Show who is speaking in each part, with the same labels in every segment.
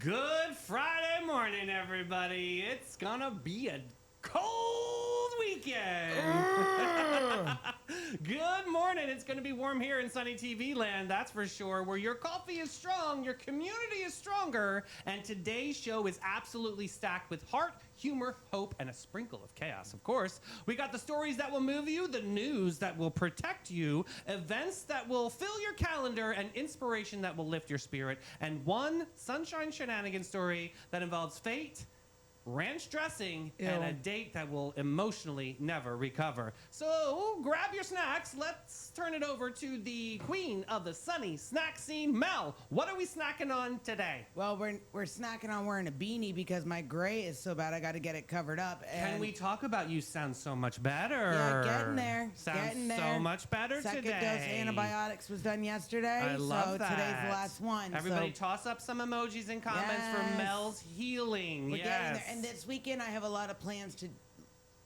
Speaker 1: Good Friday morning, everybody. It's gonna be a cold weekend. Good morning. It's gonna be warm here in sunny TV land, that's for sure. Where your coffee is strong, your community is stronger, and today's show is absolutely stacked with heart, humor, hope, and a sprinkle of chaos, of course. We got the stories that will move you, the news that will protect you, events that will fill your calendar, and inspiration that will lift your spirit, and one sunshine shenanigans story that involves fate, ranch dressing, and a date that will emotionally never recover. So grab your snacks. Let's turn it over to the queen of the sunny snack scene, Mel. What are we snacking on today?
Speaker 2: Well, we're snacking on wearing a beanie because my gray is so bad I got to get it covered up.
Speaker 1: Can we talk about you sound so much better?
Speaker 2: Yeah, getting there.
Speaker 1: Sounds so much better
Speaker 2: Second
Speaker 1: today.
Speaker 2: dose antibiotics was done yesterday.
Speaker 1: I love that.
Speaker 2: So today's the last one.
Speaker 1: Everybody toss up some emojis and comments for Mel's healing.
Speaker 2: We're getting there.
Speaker 1: Yes.
Speaker 2: And this weekend I have a lot of plans to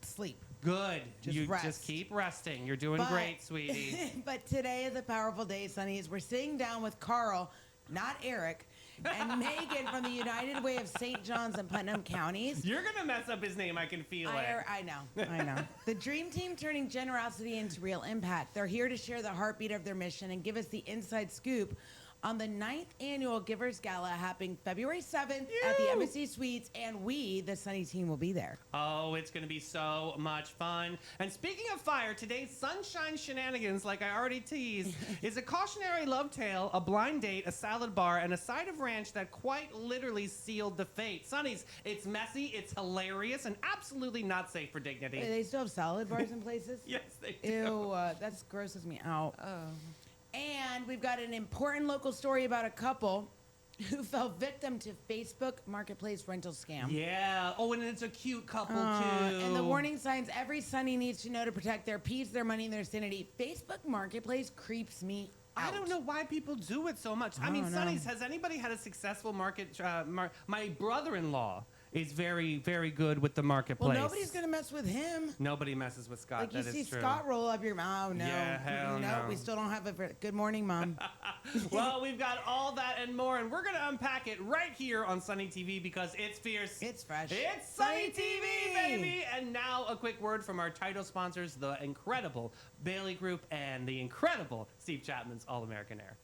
Speaker 2: sleep.
Speaker 1: Good.
Speaker 2: Just rest.
Speaker 1: Just keep resting. You're doing great, sweetie.
Speaker 2: But today is a powerful day, Sonnies. We're sitting down with Carl, not Eric, and Megan from the United Way of St. John's and Putnam counties.
Speaker 1: You're going to mess up his name. I can feel it.
Speaker 2: I know. The Dream Team turning generosity into real impact. They're here to share the heartbeat of their mission and give us the inside scoop on the 9th annual Givers Gala happening February 7th at the Embassy Suites, and we, the Sunny Team, will be there.
Speaker 1: Oh, it's going to be so much fun. And speaking of fire, today's sunshine shenanigans, like I already teased, is a cautionary love tale, a blind date, a salad bar, and a side of ranch that quite literally sealed the fate. Sonnies, it's messy, it's hilarious, and absolutely not safe for dignity.
Speaker 2: Wait, they still have salad bars in places?
Speaker 1: Yes, they do.
Speaker 2: Ew, that grosses me out. And we've got an important local story about a couple who fell victim to Facebook Marketplace rental scam.
Speaker 1: Yeah. Oh, and it's a cute couple, too.
Speaker 2: And the warning signs every Sunny needs to know to protect their peace, their money, and their sanity. Facebook Marketplace creeps me out.
Speaker 1: I don't know why people do it so much. I mean, Sonnies, has anybody had a successful market? My brother-in-law is very, very good with the marketplace.
Speaker 2: Well, nobody's going to mess with him.
Speaker 1: Nobody messes with Scott.
Speaker 2: Like,
Speaker 1: that
Speaker 2: you see
Speaker 1: is true.
Speaker 2: Scott roll up your mouth. Oh, no.
Speaker 1: Yeah, hell
Speaker 2: no.
Speaker 1: no.
Speaker 2: We still don't have a good morning, Mom.
Speaker 1: Well, we've got all that and more, and we're going to unpack it right here on Sunny TV because it's fierce.
Speaker 2: It's fresh.
Speaker 1: It's Sunny TV, baby! And now a quick word from our title sponsors, the incredible Bailey Group and the incredible Steve Chapman's All-American Air.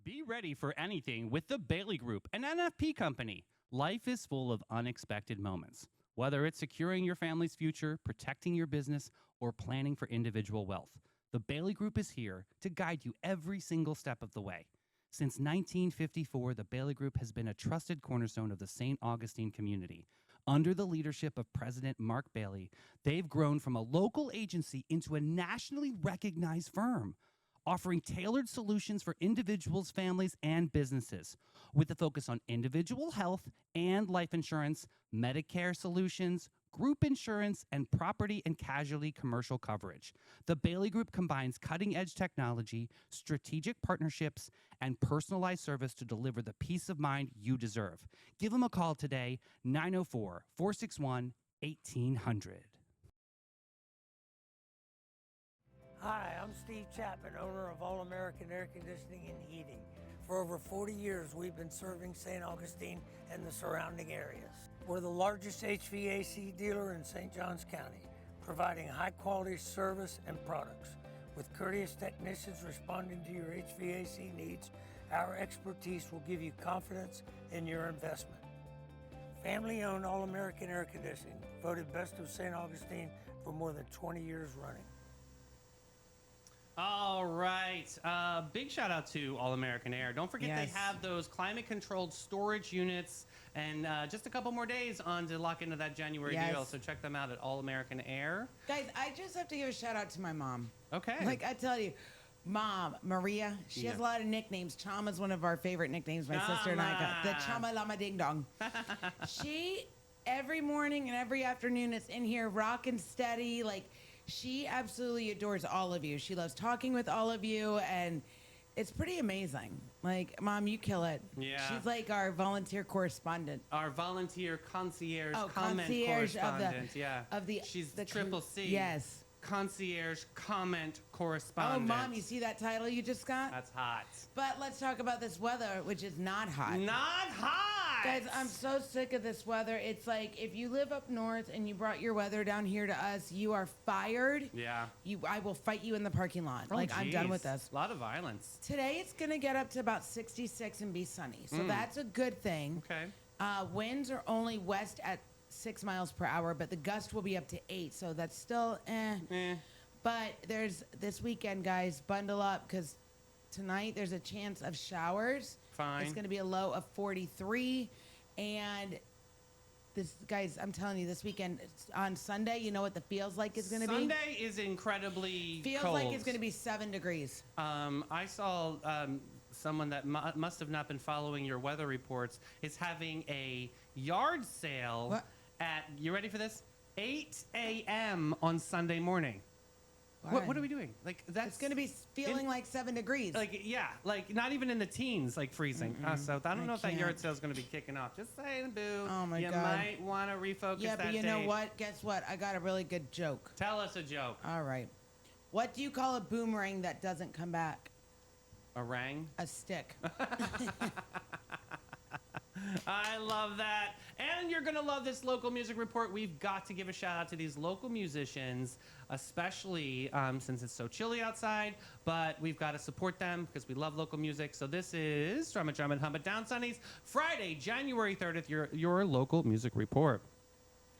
Speaker 1: Be ready for anything with the Bailey Group, an NFP company. Life is full of unexpected moments. Whether it's securing your family's future, protecting your business, or planning for individual wealth, the Bailey Group is here to guide you every single step of the way. Since 1954, the Bailey Group has been a trusted cornerstone of the St. Augustine community. Under the leadership of President Mark Bailey, they've grown from a local agency into a nationally recognized firm, offering tailored solutions for individuals, families, and businesses, with a focus on individual health and life insurance, Medicare solutions, group insurance, and property and casualty commercial coverage. The Bailey Group combines cutting-edge technology, strategic partnerships, and personalized service to deliver the peace of mind you deserve. Give them a call today, 904-461-1800.
Speaker 3: Hi, I'm Steve Chapman, owner of All American Air Conditioning and Heating. For over 40 years, we've been serving St. Augustine and the surrounding areas. We're the largest HVAC dealer in St. Johns County, providing high-quality service and products. With courteous technicians responding to your HVAC needs, our expertise will give you confidence in your investment. Family-owned All American Air Conditioning, voted Best of St. Augustine for more than 20 years running.
Speaker 1: All right. Big shout out to All American Air. Don't forget they have those climate controlled storage units and just a couple more days on to lock into that January deal. So check them out at All American Air.
Speaker 2: Guys, I just have to give a shout out to my mom.
Speaker 1: Okay.
Speaker 2: Like I tell you, Mom, Maria, she has a lot of nicknames. Chama's one of our favorite nicknames. My sister and I got the Chama Lama Ding Dong. She, every morning and every afternoon, is in here rocking steady. Like, she absolutely adores all of you. She loves talking with all of you, and it's pretty amazing. Like, Mom, you kill it.
Speaker 1: Yeah.
Speaker 2: She's like our volunteer correspondent.
Speaker 1: Our volunteer concierge comment
Speaker 2: concierge
Speaker 1: correspondent. She's
Speaker 2: the
Speaker 1: triple C.
Speaker 2: Yes.
Speaker 1: Concierge comment correspondent.
Speaker 2: Oh, Mom, you see that title you just got?
Speaker 1: That's hot.
Speaker 2: But let's talk about this weather, which is not hot.
Speaker 1: Not hot!
Speaker 2: Guys, I'm so sick of this weather. It's like if you live up north and you brought your weather down here to us, you are fired.
Speaker 1: Yeah.
Speaker 2: I will fight you in the parking lot.
Speaker 1: Oh,
Speaker 2: I'm done with
Speaker 1: geez.
Speaker 2: this.
Speaker 1: A lot of violence.
Speaker 2: Today it's gonna get up to about 66 and be sunny, so that's a good thing.
Speaker 1: Okay.
Speaker 2: Winds are only west at 6 miles per hour, but the gust will be up to 8, so that's still But there's this weekend, guys, bundle up because tonight there's a chance of showers.
Speaker 1: Fine.
Speaker 2: It's going to be a low of 43. And this, guys, I'm telling you, this weekend on Sunday, you know what the feels like is going to be?
Speaker 1: Sunday is incredibly
Speaker 2: Feels
Speaker 1: cold.
Speaker 2: like it's going to be 7 degrees.
Speaker 1: I saw someone that must have not been following your weather reports is having a yard sale at, you ready for this? 8 a.m. on Sunday morning. What are we doing? Like that's
Speaker 2: It's going to be feeling like 7 degrees.
Speaker 1: like like not even in the teens, like freezing. So I don't know if that yard sale is going to be kicking off. Just saying, boo.
Speaker 2: Oh my
Speaker 1: you
Speaker 2: God.
Speaker 1: might want to refocus.
Speaker 2: Yeah,
Speaker 1: that
Speaker 2: but you know
Speaker 1: date.
Speaker 2: what? Guess what? I got a really good joke.
Speaker 1: Tell us a joke.
Speaker 2: All right. What do you call a boomerang that doesn't come back?
Speaker 1: A rang.
Speaker 2: A stick.
Speaker 1: I love that. And you're going to love this local music report. We've got to give a shout out to these local musicians, especially since it's so chilly outside. But we've got to support them because we love local music. So this is Drum and Hum It Down Sundays, Friday, January 30th, your local music report.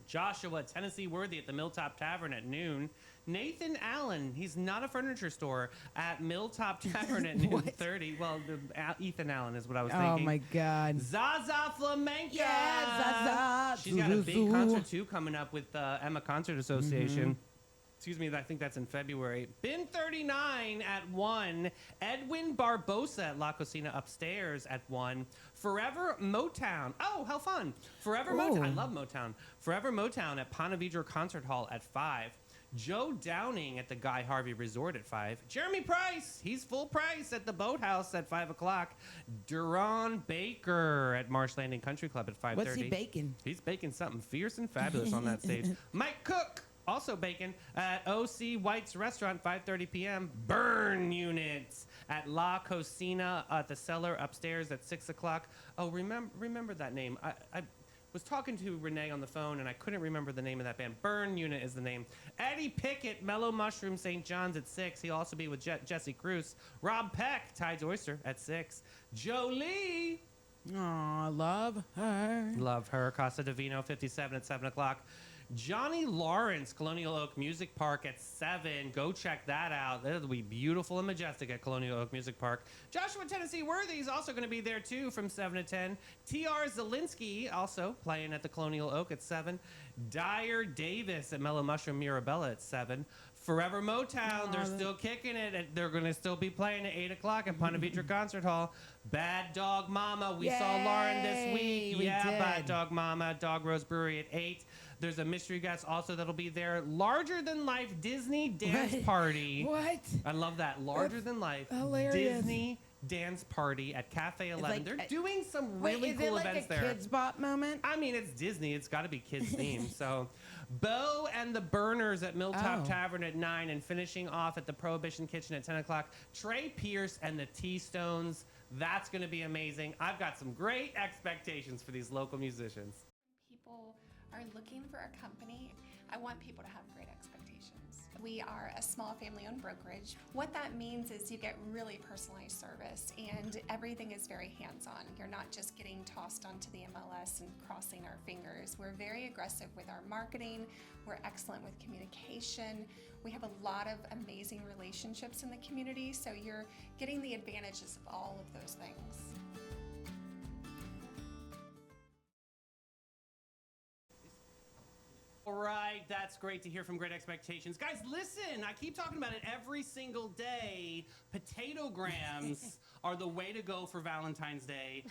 Speaker 1: Joshua, Tennessee Worthy at the Milltop Tavern at noon. Nathan Allen, he's not a furniture store, at Milltop Tavern at noon 30. Well, Ethan Allen is what I was thinking.
Speaker 2: Oh my God.
Speaker 1: Zaza Flamenca.
Speaker 2: Yeah, Zaza.
Speaker 1: She's got a big concert too coming up with Emma Concert Association. Excuse me, I think that's in February. Bin 39 at 1. Edwin Barbosa at La Cocina upstairs at 1. Forever Motown. Oh, how fun. Forever Motown. I love Motown. Forever Motown at Ponte Vedra Concert Hall at 5. Joe Downing at the Guy Harvey Resort at 5. Jeremy Price, he's full price at the Boathouse at 5 o'clock. Duran Baker at Marsh Landing Country Club at 5:30.
Speaker 2: What's he baking?
Speaker 1: He's baking something fierce and fabulous on that stage. Mike Cook, also baking at OC White's Restaurant, 5:30 p.m. Burn Units at La Cocina at the Cellar upstairs at 6 o'clock. Oh, remember that name. I was talking to Renee on the phone, and I couldn't remember the name of that band. Burn Unit is the name. Eddie Pickett, Mellow Mushroom, St. John's at 6. He'll also be with Jesse Cruz. Rob Peck, Tide's Oyster at 6. Jolie.
Speaker 2: Aw, love her.
Speaker 1: Love her. Casa Divino, 57 at 7 o'clock. Johnny Lawrence, Colonial Oak Music Park at 7. Go check that out. It'll be beautiful and majestic at Colonial Oak Music Park. Joshua Tennessee Worthy is also going to be there too from 7 to 10. T.R. Zielinski also playing at the Colonial Oak at 7. Dyer Davis at Mellow Mushroom Mirabella at 7. Forever Motown, they're still kicking it. And they're going to still be playing at 8 o'clock at Ponte Vedra Concert Hall. Bad Dog Mama, we saw Lauren this week.
Speaker 2: We did.
Speaker 1: Bad Dog Mama, Dog Rose Brewery at 8. There's a mystery guest also that'll be there. Larger Than Life Disney Dance Party.
Speaker 2: What?
Speaker 1: I love that. Larger Than Life
Speaker 2: hilarious.
Speaker 1: Disney Dance Party at Cafe 11.
Speaker 2: like
Speaker 1: They're doing some really
Speaker 2: is
Speaker 1: cool
Speaker 2: it like
Speaker 1: events
Speaker 2: a
Speaker 1: there.
Speaker 2: Kids Bop moment?
Speaker 1: I mean, it's Disney. It's got to be kids themed. So, Bo and the Burners at Milltop Tavern at 9, and finishing off at the Prohibition Kitchen at 10 o'clock. Trey Pierce and the T-Stones. That's going to be amazing. I've got some great expectations for these local musicians.
Speaker 4: People are looking for a company. I want people to have great expectations. We are a small family-owned brokerage. What that means is you get really personalized service, and everything is very hands-on. You're not just getting tossed onto the MLS and crossing our fingers. We're very aggressive with our marketing. We're excellent with communication. We have a lot of amazing relationships in the community, so you're getting the advantages of all of those things.
Speaker 1: All right, that's great to hear from Great Expectations. Guys, listen, I keep talking about it every single day. Potato grams are the way to go for Valentine's Day.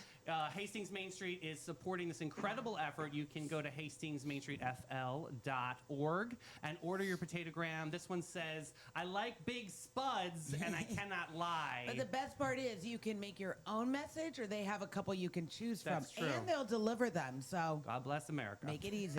Speaker 1: Hastings Main Street is supporting this incredible effort. You can go to hastingsmainstreetfl.org and order your potato gram. This one says, I like big spuds and I cannot lie.
Speaker 2: But the best part is you can make your own message, or they have a couple you can choose
Speaker 1: That's
Speaker 2: from.
Speaker 1: true.
Speaker 2: And they'll deliver them. So
Speaker 1: God bless America.
Speaker 2: make it easy.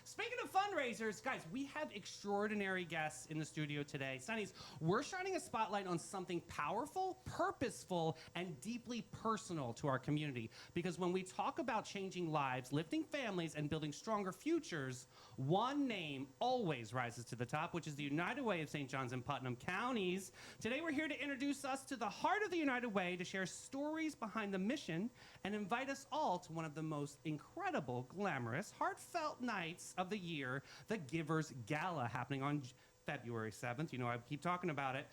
Speaker 1: Speaking of fundraising, Trailblazers, guys, we have extraordinary guests in the studio today. Sonnies, we're shining a spotlight on something powerful, purposeful, and deeply personal to our community. Because when we talk about changing lives, lifting families, and building stronger futures, one name always rises to the top, which is the United Way of St. John's and Putnam counties. Today, we're here to introduce us to the heart of the United Way, to share stories behind the mission, and invite us all to one of the most incredible, glamorous, heartfelt nights of the year, the Givers Gala, happening on February 7th. You know, I keep talking about it.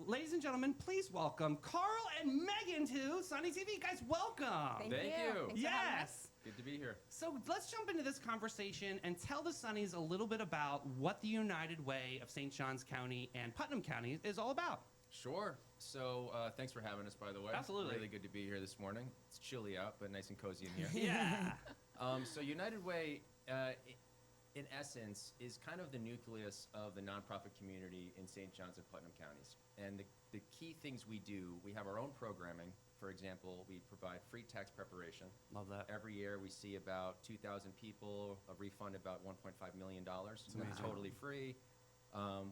Speaker 1: Ladies and gentlemen, please welcome Carl and Megan to Sunny TV. Guys, welcome.
Speaker 5: Thank you.
Speaker 6: Thanks for having us.
Speaker 1: Yes.
Speaker 5: Good to be here.
Speaker 1: So let's jump into this conversation and tell the Sunnies a little bit about what the United Way of St. Johns County and Putnam County is all about.
Speaker 5: Sure. So thanks for having us, by the way.
Speaker 1: Absolutely.
Speaker 5: Really good to be here this morning. It's chilly out, but nice and cozy in here.
Speaker 1: Yeah.
Speaker 5: So United Way, in essence, is kind of the nucleus of the nonprofit community in St. John's and Putnam counties. And the key things we do, we have our own programming. For example, we provide free tax preparation.
Speaker 1: Love that.
Speaker 5: Every year we see about 2,000 people, a refund about $1.5 million.
Speaker 1: amazing.
Speaker 5: Totally free.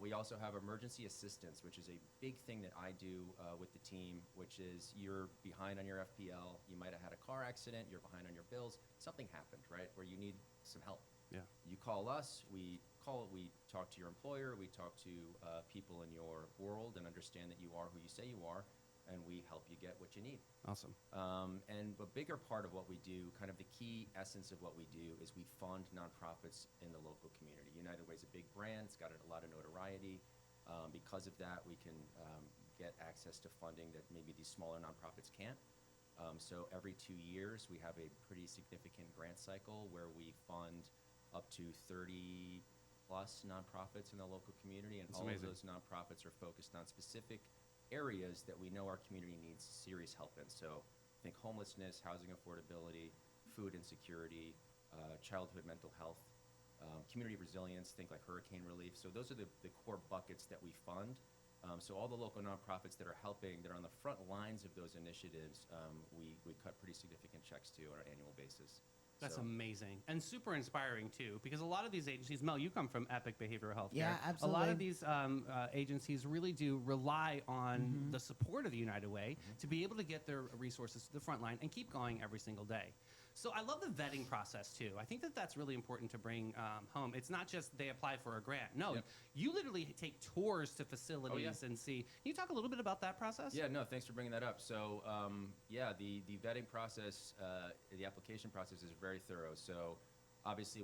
Speaker 5: We also have emergency assistance, which is a big thing that I do with the team, which is you're behind on your FPL, you might have had a car accident, you're behind on your bills, something happened, right, where you need some help.
Speaker 1: Yeah.
Speaker 5: You call us, we talk to your employer, we talk to people in your world and understand that you are who you say you are, and we help you get what you need.
Speaker 1: Awesome.
Speaker 5: And a bigger part of what we do, kind of the key essence of what we do, is we fund nonprofits in the local community. United Way is a big brand. It's got a lot of notoriety. Because of that, we can get access to funding that maybe these smaller nonprofits can't. So every 2 years, we have a pretty significant grant cycle where we fund up to 30 plus nonprofits in the local community, and
Speaker 1: That's
Speaker 5: all
Speaker 1: amazing.
Speaker 5: of those nonprofits are focused on specific areas that we know our community needs serious help in. So think homelessness, housing affordability, food insecurity, childhood mental health, community resilience, think like hurricane relief. So those are the core buckets that we fund. So all the local nonprofits that are helping, that are on the front lines of those initiatives, we cut pretty significant checks to on an annual basis.
Speaker 1: That's
Speaker 5: So-
Speaker 1: amazing and super inspiring too, because a lot of these agencies, Mel, you come from Epic Behavioral Health
Speaker 2: Yeah,
Speaker 1: Care. A lot
Speaker 2: absolutely.
Speaker 1: of these agencies really do rely on the support of the United Way to be able to get their resources to the front line and keep going every single day. So I love the vetting process too. I think that that's really important to bring home. It's not just they apply for a grant. No,
Speaker 5: Yep.
Speaker 1: you literally take tours to facilities and see. Can you talk a little bit about that process?
Speaker 5: Yeah, no, thanks for bringing that up. So, yeah, the vetting process, the application process is very thorough. So, obviously,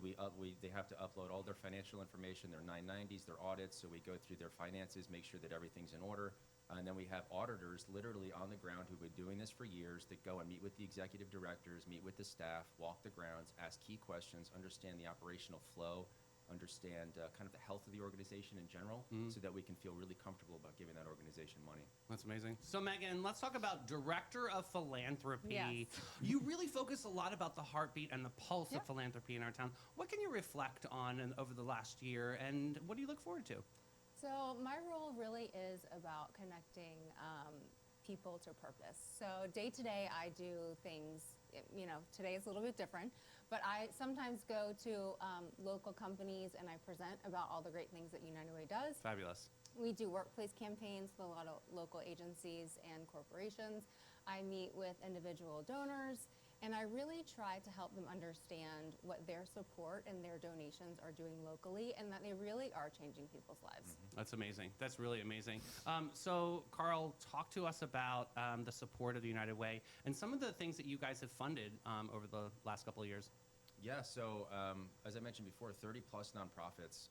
Speaker 5: they have to upload all their financial information, their 990s, their audits. So we go through their finances, make sure that everything's in order. And then we have auditors literally on the ground who've been doing this for years that go and meet with the executive directors, meet with the staff, walk the grounds, ask key questions, understand the operational flow, understand kind of the health of the organization in general, so that we can feel really comfortable about giving that organization money.
Speaker 1: That's amazing. So, Megan, let's talk about Director of Philanthropy.
Speaker 6: Yes.
Speaker 1: You really focus a lot about the heartbeat and the pulse
Speaker 6: Yeah.
Speaker 1: of philanthropy in our town. What can you reflect on over the last year, and what do you look forward to?
Speaker 6: So my role really is about connecting people to purpose. So day to day, I do things, today is a little bit different, but I sometimes go to local companies and I present about all the great things that United Way does.
Speaker 1: Fabulous.
Speaker 6: We do workplace campaigns with a lot of local agencies and corporations. I meet with individual donors, and I really try to help them understand what their support and their donations are doing locally, and that they really are changing people's lives.
Speaker 1: That's amazing. That's really amazing. So, Carl, talk to us about the support of the United Way and some of the things that you guys have funded over the last couple of years.
Speaker 5: Yeah, so as I mentioned before, 30 plus nonprofits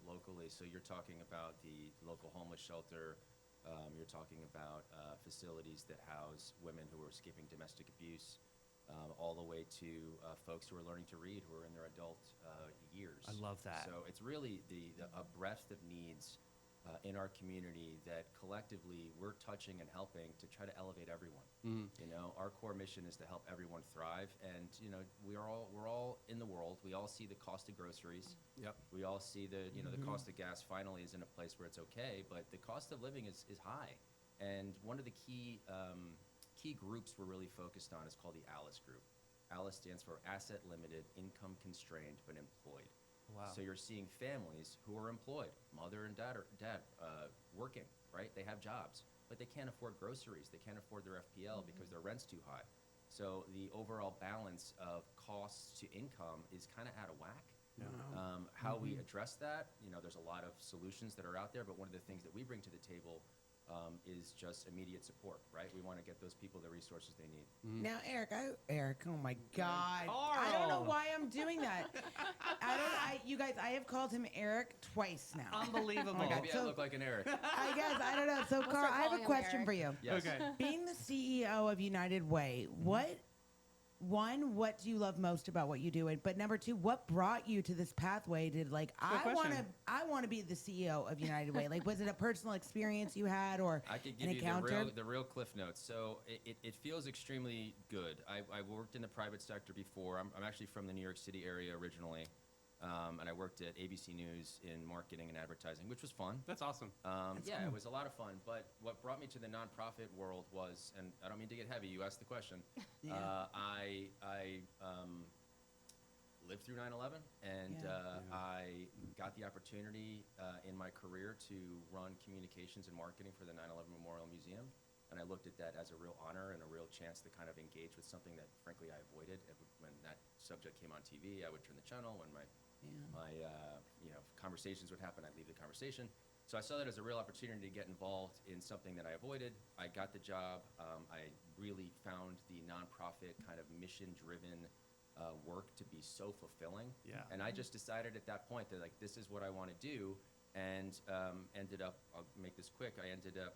Speaker 5: locally. So you're talking about the local homeless shelter. You're talking about facilities that house women who are escaping domestic abuse, all the way to folks who are learning to read, who are in their adult years.
Speaker 1: I love that.
Speaker 5: So it's really a breadth of needs in our community that collectively we're touching and helping to try to elevate everyone. You know, our core mission is to help everyone thrive, and we're all in the world. We all see the cost of groceries.
Speaker 1: Yep.
Speaker 5: We all see the cost of gas finally is in a place where it's okay, but the cost of living is high. And one of the key groups we're really focused on is called the ALICE group. ALICE stands for Asset Limited, Income Constrained, but Employed.
Speaker 1: Wow.
Speaker 5: So you're seeing families who are employed, mother and dad, working, right? They have jobs, but they can't afford groceries. They can't afford their FPL because their rent's too high. So the overall balance of costs to income is kind of out of whack.
Speaker 1: Yeah.
Speaker 5: How we address that, there's a lot of solutions that are out there, but one of the things that we bring to the table is just immediate support, right? We want to get those people the resources they need.
Speaker 2: Now, Eric, oh my God. I don't know
Speaker 1: Carl.
Speaker 2: why I'm doing that. You guys, I have called him Eric twice now.
Speaker 1: Unbelievable.
Speaker 2: Oh my God.
Speaker 5: Maybe I
Speaker 2: So-
Speaker 5: look like an Eric.
Speaker 2: I guess, I don't know. So, Carl,
Speaker 6: start
Speaker 2: I have
Speaker 6: calling
Speaker 2: a
Speaker 6: him
Speaker 2: question
Speaker 6: Eric.
Speaker 2: for you.
Speaker 5: Yes.
Speaker 1: Okay.
Speaker 2: Being the CEO of United Way, what do you love most about what you do? But number two, what brought you to this pathway to I want to be the CEO of United Way? Like, was it a personal experience you had or
Speaker 5: I could
Speaker 2: an
Speaker 5: give you
Speaker 2: encounter?
Speaker 5: the real cliff notes. So it feels extremely good. I worked in the private sector before. I'm actually from the New York City area originally, and I worked at ABC News in marketing and advertising, which was fun.
Speaker 1: That's awesome.
Speaker 5: Yeah, it was a lot of fun. But what brought me to the nonprofit world was, and I don't mean to get heavy, you asked the question.
Speaker 2: Yeah.
Speaker 5: I lived through 9/11, and I got the opportunity in my career to run communications and marketing for the 9/11 Memorial Museum. And I looked at that as a real honor and a real chance to kind of engage with something that, frankly, I avoided. When that subject came on TV, I would turn the channel. When my conversations would happen, I'd leave the conversation. So I saw that as a real opportunity to get involved in something that I avoided. I got the job. I really found the nonprofit kind of mission-driven work to be so fulfilling.
Speaker 1: Yeah.
Speaker 5: And I just decided at that point that this is what I want to do, and ended up. I'll make this quick. I ended up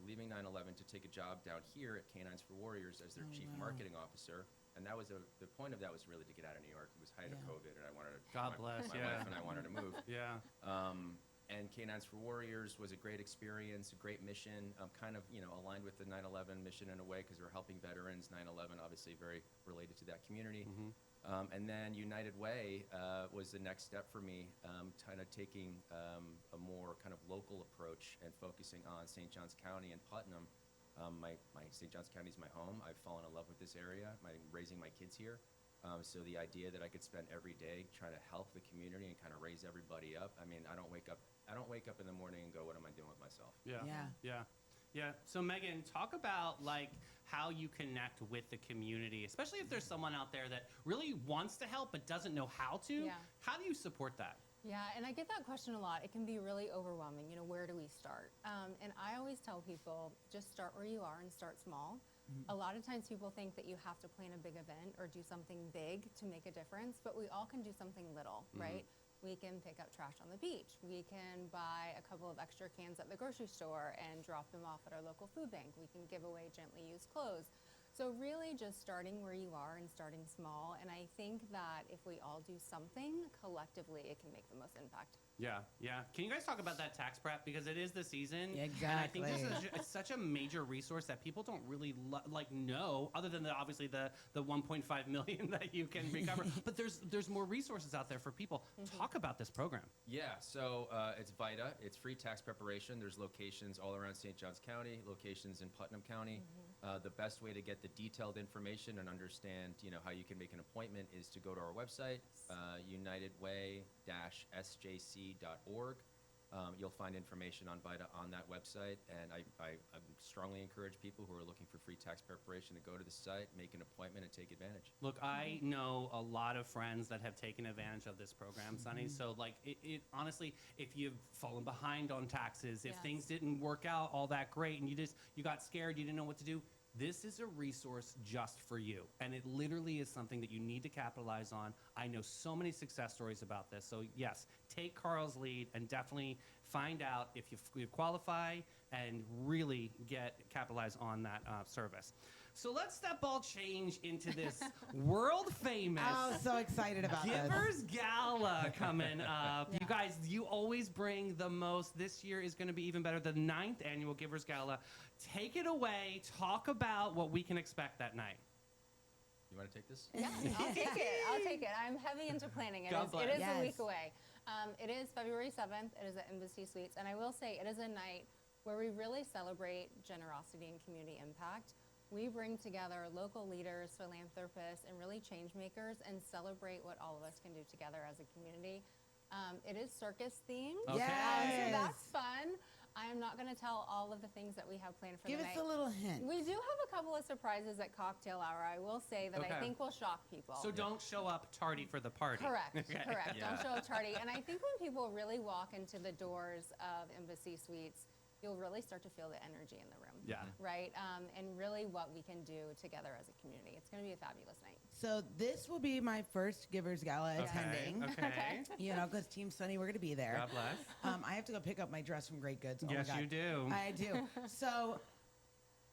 Speaker 5: leaving 9/11 to take a job down here at Canines for Warriors as their chief marketing officer. And that was the point of that was really to get out of New York. It was height of COVID, and I wanted to.
Speaker 1: God bless,
Speaker 5: my
Speaker 1: yeah.
Speaker 5: wife and I wanted to move.
Speaker 1: Yeah.
Speaker 5: And Canines for Warriors was a great experience, a great mission, kind of, aligned with the 9/11 mission in a way because we're helping veterans. 9/11, obviously, very related to that community. And then United Way was the next step for me, kind of taking a more kind of local approach and focusing on St. Johns County and Putnam. My St. Johns County is my home. I've fallen in love with this area. I'm raising my kids here. So the idea that I could spend every day trying to help the community and kind of raise everybody up. I mean, I don't wake up in the morning and go, what am I doing with myself?
Speaker 1: Yeah. So Megan, talk about how you connect with the community, especially if there's someone out there that really wants to help but doesn't know how to.
Speaker 6: Yeah.
Speaker 1: How do you support that?
Speaker 6: Yeah, and I get that question a lot. It can be really overwhelming. Where do we start? And I always tell people, just start where you are and start small. A lot of times people think that you have to plan a big event or do something big to make a difference, but we all can do something little, right? We can pick up trash on the beach. We can buy a couple of extra cans at the grocery store and drop them off at our local food bank. We can give away gently used clothes. So really just starting where you are and starting small. And I think that if we all do something collectively, it can make the most impact.
Speaker 1: Yeah. Can you guys talk about that tax prep? Because it is the season.
Speaker 2: Exactly.
Speaker 1: And I think it's such a major resource that people don't really know, other than otherwly the 1.5 million that you can recover. But there's more resources out there for people. Talk about this program.
Speaker 5: Yeah, so it's VITA. It's free tax preparation. There's locations all around St. Johns County, locations in Putnam County. The best way to get the detailed information and understand, how you can make an appointment is to go to our website, unitedway-sjc.org. You'll find information on VITA on that website, and I strongly encourage people who are looking for free tax preparation to go to the site, make an appointment, and take advantage.
Speaker 1: Look, I know a lot of friends that have taken advantage of this program, Sonny. So, it honestly, if you've fallen behind on taxes, if
Speaker 6: Yes.
Speaker 1: things didn't work out all that great, and you got scared, you didn't know what to do, this is a resource just for you. And it literally is something that you need to capitalize on. I know so many success stories about this. So yes, take Carl's lead and definitely find out if you qualify and really capitalize on that service. So let's step all change into this world famous.
Speaker 2: Oh, so excited about this.
Speaker 1: Givers Gala coming up. You guys, you always bring the most. This year is going to be even better. The 9th annual Givers Gala. Take it away. Talk about what we can expect that night.
Speaker 5: You want to take this?
Speaker 6: Yeah, I'll take it. I'm heavy into planning. It
Speaker 1: God
Speaker 6: is
Speaker 1: bless.
Speaker 6: a
Speaker 2: Yes.
Speaker 6: week away. It is February 7th. It is at Embassy Suites. And I will say it is a night where we really celebrate generosity and community impact. We bring together local leaders, philanthropists, and really change makers and celebrate what all of us can do together as a community. It is circus themed.
Speaker 1: Okay.
Speaker 2: Yes.
Speaker 6: So that's fun. I am not going to tell all of the things that we have planned for
Speaker 2: Give
Speaker 6: the
Speaker 2: us
Speaker 6: night.
Speaker 2: a little hint.
Speaker 6: We do have a couple of surprises at cocktail hour. I will say that
Speaker 1: Okay.
Speaker 6: I think will shock people.
Speaker 1: So don't show up tardy for the party.
Speaker 6: Correct,
Speaker 1: Okay.
Speaker 6: correct.
Speaker 5: Yeah.
Speaker 6: Don't show up tardy. And I think when people really walk into the doors of Embassy Suites, you'll really start to feel the energy in the room.
Speaker 1: Yeah.
Speaker 6: Right? And really what we can do together as a community. It's going to be a fabulous night.
Speaker 2: So this will be my first Givers Gala attending.
Speaker 1: Okay.
Speaker 2: You know, because Team Sunny, we're going to be there.
Speaker 1: God bless.
Speaker 2: I have to go pick up my dress from Great Goods. Oh
Speaker 1: Yes,
Speaker 2: my God.
Speaker 1: you do.
Speaker 2: I do. So,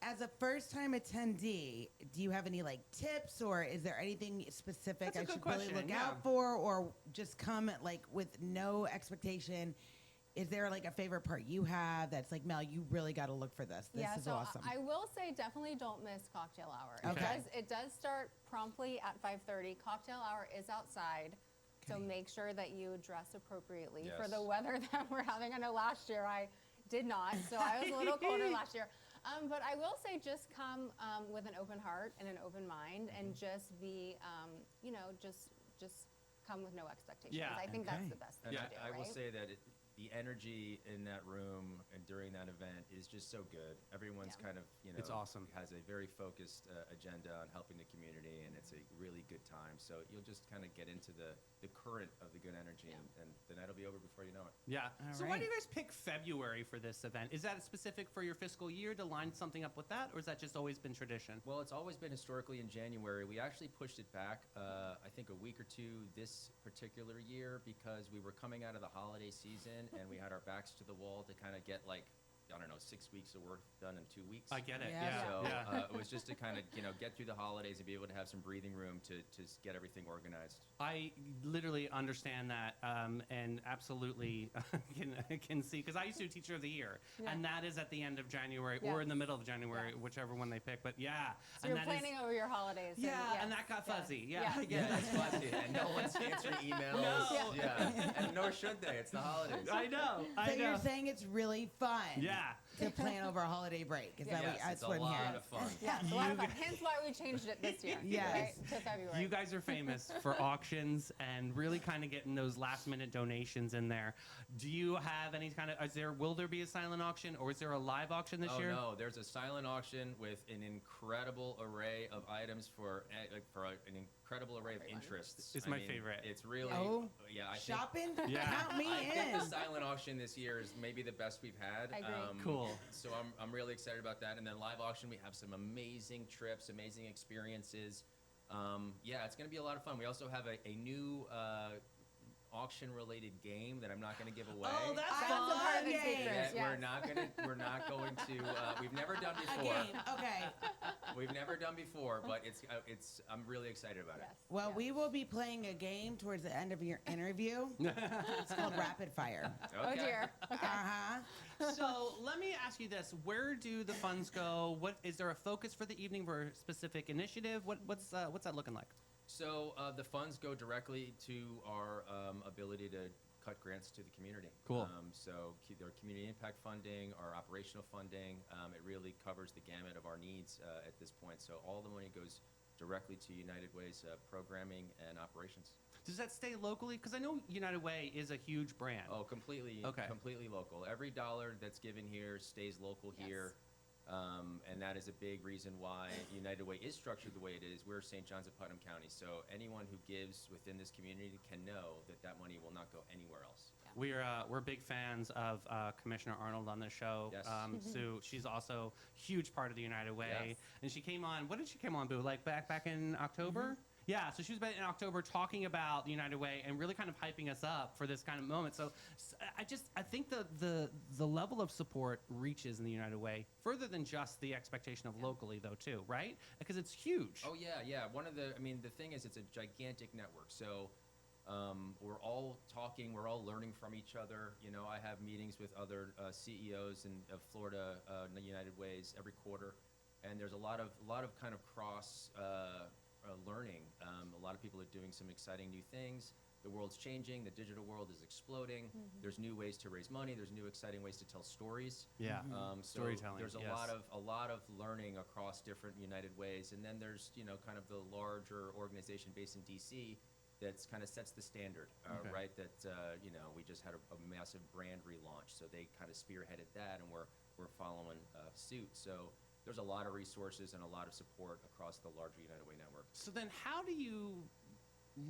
Speaker 2: as a first-time attendee, do you have any like tips, or is there anything specific
Speaker 1: That's a
Speaker 2: I
Speaker 1: good
Speaker 2: should really
Speaker 1: question,
Speaker 2: look
Speaker 1: yeah.
Speaker 2: out for, or just come like with no expectation? Is there like a favorite part you have that's like, Mel, you really got to look for this? This
Speaker 6: yeah,
Speaker 2: is
Speaker 6: so
Speaker 2: awesome.
Speaker 6: I will say definitely don't miss cocktail hour.
Speaker 2: Okay.
Speaker 6: It does start promptly at 5:30. Cocktail hour is outside. So
Speaker 2: Okay.
Speaker 6: make sure that you dress appropriately for
Speaker 5: Yes.
Speaker 6: the weather that we're having. I know last year I did not, so I was a little colder last year. But I will say just come with an open heart and an open mind and just be, just come with no expectations.
Speaker 1: Yeah.
Speaker 6: I think
Speaker 2: Okay.
Speaker 6: that's the best thing
Speaker 5: And
Speaker 6: to do,
Speaker 5: I will
Speaker 6: right?
Speaker 5: say that the energy in that room and during that event is just so good. Everyone's
Speaker 6: Yeah.
Speaker 5: kind of,
Speaker 1: It's awesome.
Speaker 5: has a very focused agenda on helping the community, and it's a really good time. So you'll just kind of get into the current of the good energy,
Speaker 6: Yeah.
Speaker 5: and the night will be over before you know it.
Speaker 1: Yeah.
Speaker 2: All
Speaker 1: So why do
Speaker 2: right.
Speaker 1: you guys pick February for this event? Is that specific for your fiscal year to line something up with that, or has that just always been tradition?
Speaker 5: Well, it's always been historically in January. We actually pushed it back, I think, a week or two this particular year because we were coming out of the holiday season and we had our backs to the wall to kind of get like, I don't know, 6 weeks of work done in 2 weeks.
Speaker 1: I get it.
Speaker 2: Yeah.
Speaker 1: Yeah.
Speaker 5: So
Speaker 1: yeah.
Speaker 5: it was just to kind of, get through the holidays and be able to have some breathing room to get everything organized.
Speaker 1: I literally understand that and absolutely can see because I used to do Teacher of the Year,
Speaker 6: Yeah.
Speaker 1: and that is at the end of January or
Speaker 6: Yes.
Speaker 1: in the middle of January,
Speaker 6: Yes.
Speaker 1: whichever one they pick. But yeah,
Speaker 6: So
Speaker 1: and
Speaker 6: you're
Speaker 1: that is-
Speaker 6: planning over your holidays.
Speaker 1: yeah, and
Speaker 6: yes,
Speaker 1: that got
Speaker 6: yes,
Speaker 1: fuzzy. Yeah,
Speaker 6: yes.
Speaker 1: I get
Speaker 5: Yeah,
Speaker 1: it.
Speaker 5: it's fuzzy, and no one's answering emails.
Speaker 1: No.
Speaker 5: Yeah, and nor should they. It's the holidays.
Speaker 1: I know.
Speaker 2: So
Speaker 1: I know.
Speaker 2: you're saying it's really fun
Speaker 1: Yeah.
Speaker 2: to plan over a holiday break? Is that
Speaker 5: Yes,
Speaker 2: what, that's
Speaker 5: it's a
Speaker 2: what I'm
Speaker 5: lot
Speaker 2: hearing?
Speaker 5: of fun.
Speaker 6: Yeah, it's a lot of fun. Hence why we changed it this year.
Speaker 2: Yes.
Speaker 6: Right, to February.
Speaker 1: You guys are famous for auctions and really kind of getting those last minute donations in there. Do you have any kind of, will there be a silent auction or is there a live auction this
Speaker 5: Oh
Speaker 1: year?
Speaker 5: no, there's a silent auction with an incredible array of items for an incredible array of
Speaker 6: Everyone.
Speaker 5: interests.
Speaker 1: It's
Speaker 5: I
Speaker 1: my
Speaker 5: mean,
Speaker 1: favorite.
Speaker 5: It's really,
Speaker 2: Oh,
Speaker 5: yeah. I think,
Speaker 2: Shopping?
Speaker 1: Yeah.
Speaker 2: Count me
Speaker 5: I think
Speaker 2: in.
Speaker 5: the silent auction this year is maybe the best we've had.
Speaker 6: I agree.
Speaker 1: Cool.
Speaker 5: So I'm really excited about that. And then live auction, we have some amazing trips, amazing experiences. Yeah, it's going to be a lot of fun. We also have a new auction-related game that I'm not going to give away.
Speaker 1: Oh, that's
Speaker 2: I
Speaker 6: That's a
Speaker 1: fun.
Speaker 6: part of the
Speaker 2: Game.
Speaker 6: secret.
Speaker 5: Yeah, we're not going to. We've never done
Speaker 2: A
Speaker 5: before.
Speaker 2: game. Okay.
Speaker 5: We've never done before, but I'm really excited about
Speaker 6: Yes.
Speaker 5: it.
Speaker 2: Well,
Speaker 6: yes.
Speaker 2: we will be playing a game towards the end of your interview. It's called Rapid Fire.
Speaker 6: Oh
Speaker 5: Okay.
Speaker 6: dear.
Speaker 2: Uh-huh.
Speaker 1: So let me ask you this: where do the funds go? What is there a focus for the evening for a specific initiative? What's that looking like?
Speaker 5: So the funds go directly to our ability to cut grants to the community.
Speaker 1: Cool.
Speaker 5: So their community impact funding, our operational funding, it really covers the gamut of our needs at this point. So all the money goes directly to United Way's programming and operations.
Speaker 1: Does that stay locally? Because I know United Way is a huge brand.
Speaker 5: Oh, completely,
Speaker 1: Okay.
Speaker 5: completely local. Every dollar that's given here stays local
Speaker 6: Yes.
Speaker 5: here. And that is a big reason why United Way is structured the way it is. We're St. John's of Putnam County, so anyone who gives within this community can know that that money will not go anywhere else.
Speaker 1: We're big fans of Commissioner Arnold on this show.
Speaker 5: Yes.
Speaker 1: Sue, she's also huge part of the United Way,
Speaker 5: Yes.
Speaker 1: and she came on. What did she come on, Boo? Like back in October. Yeah, so she was back in October talking about the United Way and really kind of hyping us up for this kind of moment. So I think the level of support reaches in the United Way further than just the expectation of locally though too, right? Because it's huge.
Speaker 5: Oh yeah. The thing is, it's a gigantic network. So we're all talking, we're all learning from each other. I have meetings with other CEOs of Florida United Ways every quarter, and there's a lot of kind of cross learning. A lot of people are doing some exciting new things. The world's changing. The digital world is exploding. There's new ways to raise money. There's new exciting ways to tell stories.
Speaker 1: Yeah.
Speaker 5: So
Speaker 1: Storytelling,
Speaker 5: There's
Speaker 1: yes.
Speaker 5: a lot of learning across different United Ways, and then there's kind of the larger organization based in DC that's kind of sets the standard,
Speaker 1: Okay.
Speaker 5: right? That we just had a massive brand relaunch, so they kind of spearheaded that, and we're following suit. So there's a lot of resources and a lot of support across the larger United Way network.
Speaker 1: So then how do you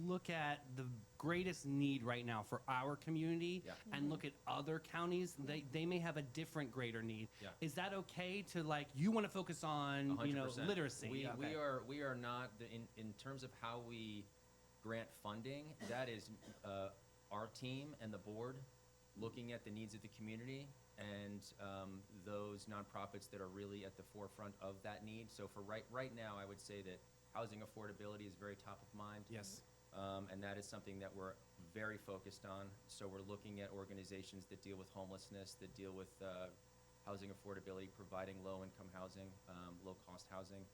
Speaker 1: look at the greatest need right now for our community
Speaker 5: Yeah.
Speaker 1: and look at other counties? They may have a different greater need.
Speaker 5: Yeah.
Speaker 1: Is that okay to like, you want to focus on,
Speaker 5: 100%.
Speaker 1: literacy?
Speaker 5: We
Speaker 1: Okay.
Speaker 5: are not in terms of how we grant funding. That is our team and the board looking at the needs of the community and those nonprofits that are really at the forefront of that need. So for right now, I would say that housing affordability is very top of mind.
Speaker 1: Yes.
Speaker 5: And that is something that we're very focused on. So we're looking at organizations that deal with homelessness, that deal with housing affordability, providing low-income housing, low-cost housing,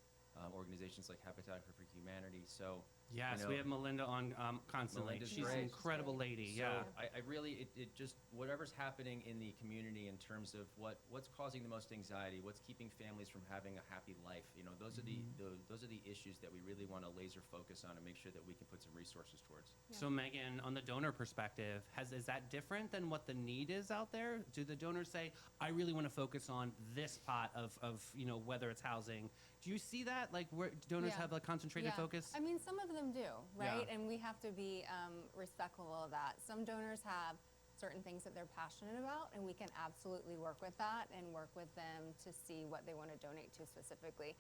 Speaker 5: organizations like Habitat for Humanity. So
Speaker 1: Yes,
Speaker 5: you know,
Speaker 1: we have Melinda on constantly.
Speaker 5: Melinda's
Speaker 1: She's
Speaker 5: great.
Speaker 1: an incredible lady.
Speaker 5: so
Speaker 1: Yeah.
Speaker 5: I really, it just, whatever's happening in the community in terms of what's causing the most anxiety, what's keeping families from having a happy life, those are those are the issues that we really want to laser focus on and make sure that we can put some resources towards.
Speaker 1: So Megan, on the donor perspective, is that different than what the need is out there? Do the donors say, I really want to focus on this pot of whether it's housing? Do you see that? Like where donors
Speaker 6: Yeah.
Speaker 1: have a concentrated
Speaker 6: Yeah.
Speaker 1: focus?
Speaker 6: I mean, some of them do, right?
Speaker 1: Yeah.
Speaker 6: And we have to be respectful of that. Some donors have certain things that they're passionate about, and we can absolutely work with that and work with them to see what they want to donate to specifically.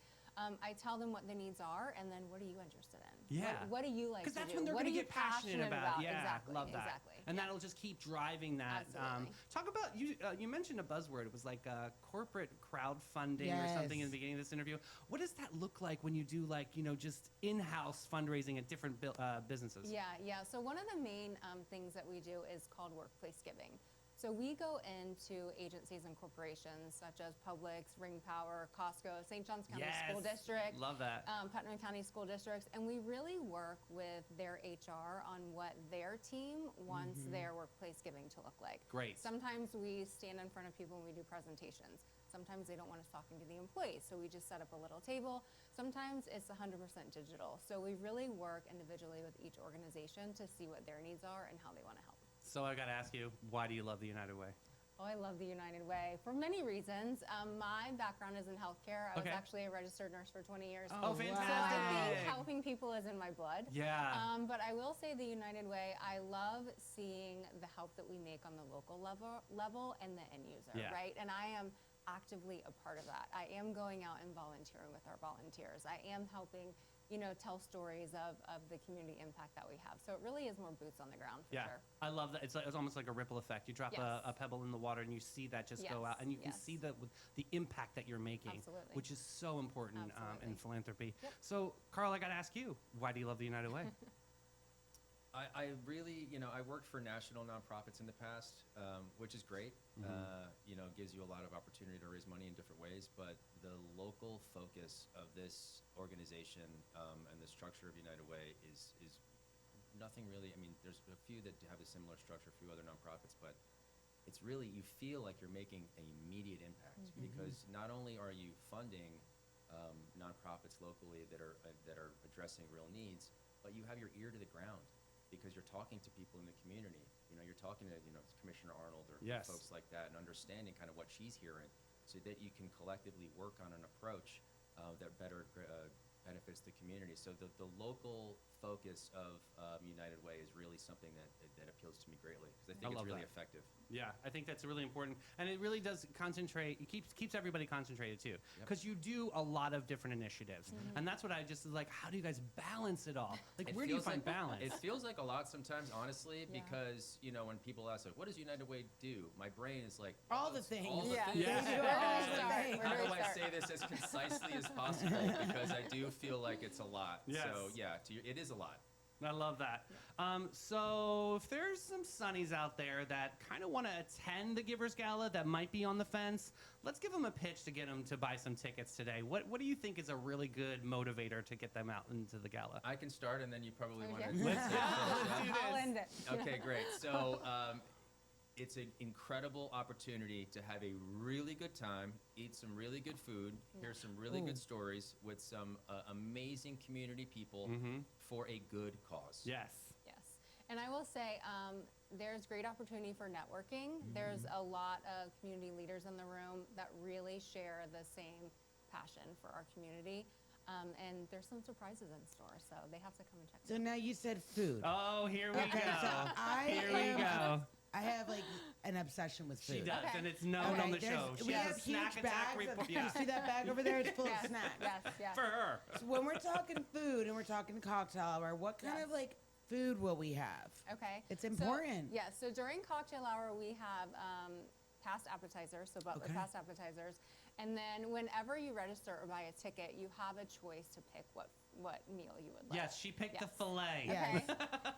Speaker 6: I tell them what the needs are, and then what are you interested in?
Speaker 1: Yeah.
Speaker 6: What do you like to
Speaker 1: Because
Speaker 6: do?
Speaker 1: that's when they're
Speaker 6: What
Speaker 1: going
Speaker 6: are
Speaker 1: to
Speaker 6: you
Speaker 1: get passionate about. Yeah,
Speaker 6: Exactly.
Speaker 1: love that.
Speaker 6: Exactly.
Speaker 1: And
Speaker 6: Yeah.
Speaker 1: that'll just keep driving that.
Speaker 6: Absolutely.
Speaker 1: Talk about you mentioned a buzzword. It was like corporate crowdfunding or something in the
Speaker 2: Yes.
Speaker 1: beginning of this interview. What does that look like when you do just in-house fundraising at different businesses?
Speaker 6: Yeah. So one of the main things that we do is called workplace giving. So we go into agencies and corporations such as Publix, Ring Power, Costco, St. Johns County School
Speaker 1: Yes.
Speaker 6: District,
Speaker 1: Love that.
Speaker 6: Putnam County School Districts, and we really work with their HR on what their team wants their workplace giving to look like.
Speaker 1: Great.
Speaker 6: Sometimes we stand in front of people and we do presentations. Sometimes they don't want us talking to the employees, so we just set up a little table. Sometimes it's 100% digital. So we really work individually with each organization to see what their needs are and how they want to help.
Speaker 1: So I got to ask you, why do you love the United Way?
Speaker 6: Oh, I love the United Way for many reasons. My background is in healthcare. I was
Speaker 1: Okay.
Speaker 6: actually a registered nurse for 20 years.
Speaker 1: Oh,
Speaker 6: So I
Speaker 1: fantastic.
Speaker 6: think helping people is in my blood.
Speaker 1: Yeah.
Speaker 6: But I will say the United Way, I love seeing the help that we make on the local level and the end user,
Speaker 1: Yeah.
Speaker 6: right? And I am actively a part of that. I am going out and volunteering with our volunteers. I am helping, tell stories of the community impact that we have. So it really is more boots on the ground for
Speaker 1: Yeah,
Speaker 6: sure.
Speaker 1: I love that. It's almost like a ripple effect. You drop
Speaker 6: Yes.
Speaker 1: a pebble in the water and you see that just go
Speaker 6: Yes,
Speaker 1: out, and you can
Speaker 6: yes.
Speaker 1: see that with the impact that you're making,
Speaker 6: Absolutely.
Speaker 1: which is so important in
Speaker 6: Absolutely.
Speaker 1: philanthropy.
Speaker 6: Yep.
Speaker 1: So, Carl, I got to ask you, why do you love the United Way?
Speaker 5: I really, I worked for national nonprofits in the past, which is great. Gives you a lot of opportunity to raise money in different ways. But the local focus of this organization and the structure of United Way is nothing really. I mean, there's a few that have a similar structure, a few other nonprofits, but it's really, you feel like you're making an immediate impact because not only are you funding nonprofits locally that are addressing real needs, but you have your ear to the ground because you're talking to people in the community. You're talking to Commissioner Arnold or
Speaker 1: Yes.
Speaker 5: folks like that and understanding kind of what she's hearing, so that you can collectively work on an approach that better benefits the community. So the local focus of United Way is really something that appeals to me greatly because I think it's
Speaker 1: love
Speaker 5: really
Speaker 1: that.
Speaker 5: effective.
Speaker 1: Yeah, I think that's really important, and it really does concentrate. It keeps everybody concentrated too, because you do a lot when different initiatives, and that's what I just like. How do you guys balance it all? Like,
Speaker 5: It
Speaker 1: where do you
Speaker 5: feels
Speaker 1: find
Speaker 5: like-
Speaker 1: balance?
Speaker 5: It feels like a lot sometimes, honestly,
Speaker 6: Yeah.
Speaker 5: because when people ask like, "What does United Way do?" My brain is like,
Speaker 2: All the
Speaker 5: it's
Speaker 2: things.
Speaker 5: All the
Speaker 6: Yeah.
Speaker 5: things.
Speaker 1: Yeah.
Speaker 2: They do
Speaker 6: Where do
Speaker 2: all
Speaker 6: we
Speaker 2: the
Speaker 6: start?
Speaker 2: things.
Speaker 6: Where
Speaker 5: How
Speaker 6: do
Speaker 5: do
Speaker 6: we
Speaker 5: I
Speaker 6: start?
Speaker 5: say this as concisely as possible? Because I do feel like it's a lot.
Speaker 1: Yes.
Speaker 5: So yeah, it is a lot.
Speaker 1: I love that. So if there's some Sunnies out there that kind of want to attend the Givers Gala that might be on the fence, let's give them a pitch to get them to buy some tickets today. What do you think is a really good motivator to get them out into the gala?
Speaker 5: I can start, and then you probably want to.
Speaker 1: Let's do
Speaker 6: I'll
Speaker 1: this.
Speaker 6: end it.
Speaker 5: Okay, great. So it's an incredible opportunity to have a really good time, eat some really good food, hear some really good stories with some amazing community people for a good cause.
Speaker 1: Yes.
Speaker 6: Yes. And I will say, there's great opportunity for networking. There's a lot of community leaders in the room that really share the same passion for our community. And there's some surprises in store, so they have to come and check
Speaker 2: So
Speaker 6: them out.
Speaker 2: now you said food.
Speaker 1: Oh, here we
Speaker 2: Okay,
Speaker 1: go.
Speaker 2: so I
Speaker 1: Here we
Speaker 2: am-
Speaker 1: go.
Speaker 2: I have like an obsession with food.
Speaker 1: She does,
Speaker 6: Okay.
Speaker 1: and it's known
Speaker 2: Okay,
Speaker 1: on the
Speaker 2: there's-
Speaker 1: show. She
Speaker 2: we
Speaker 1: has
Speaker 2: have
Speaker 1: a snack
Speaker 2: huge
Speaker 1: attack
Speaker 2: bags.
Speaker 1: report.
Speaker 2: You
Speaker 1: Yeah.
Speaker 2: see that bag over there? It's full
Speaker 6: Yes,
Speaker 2: of snacks.
Speaker 6: yes, yes.
Speaker 1: For her.
Speaker 2: So when we're talking food and we're talking cocktail hour, what kind
Speaker 6: Yes.
Speaker 2: of like food will we have?
Speaker 6: Okay.
Speaker 2: It's
Speaker 6: So-
Speaker 2: important.
Speaker 6: Yes. So during cocktail hour, we have past appetizers, so Butler
Speaker 2: Okay.
Speaker 6: past appetizers, and then whenever you register or buy a ticket, you have a choice to pick what meal you would like.
Speaker 1: Yes, she picked the
Speaker 6: Yes.
Speaker 1: fillet.
Speaker 2: Yeah.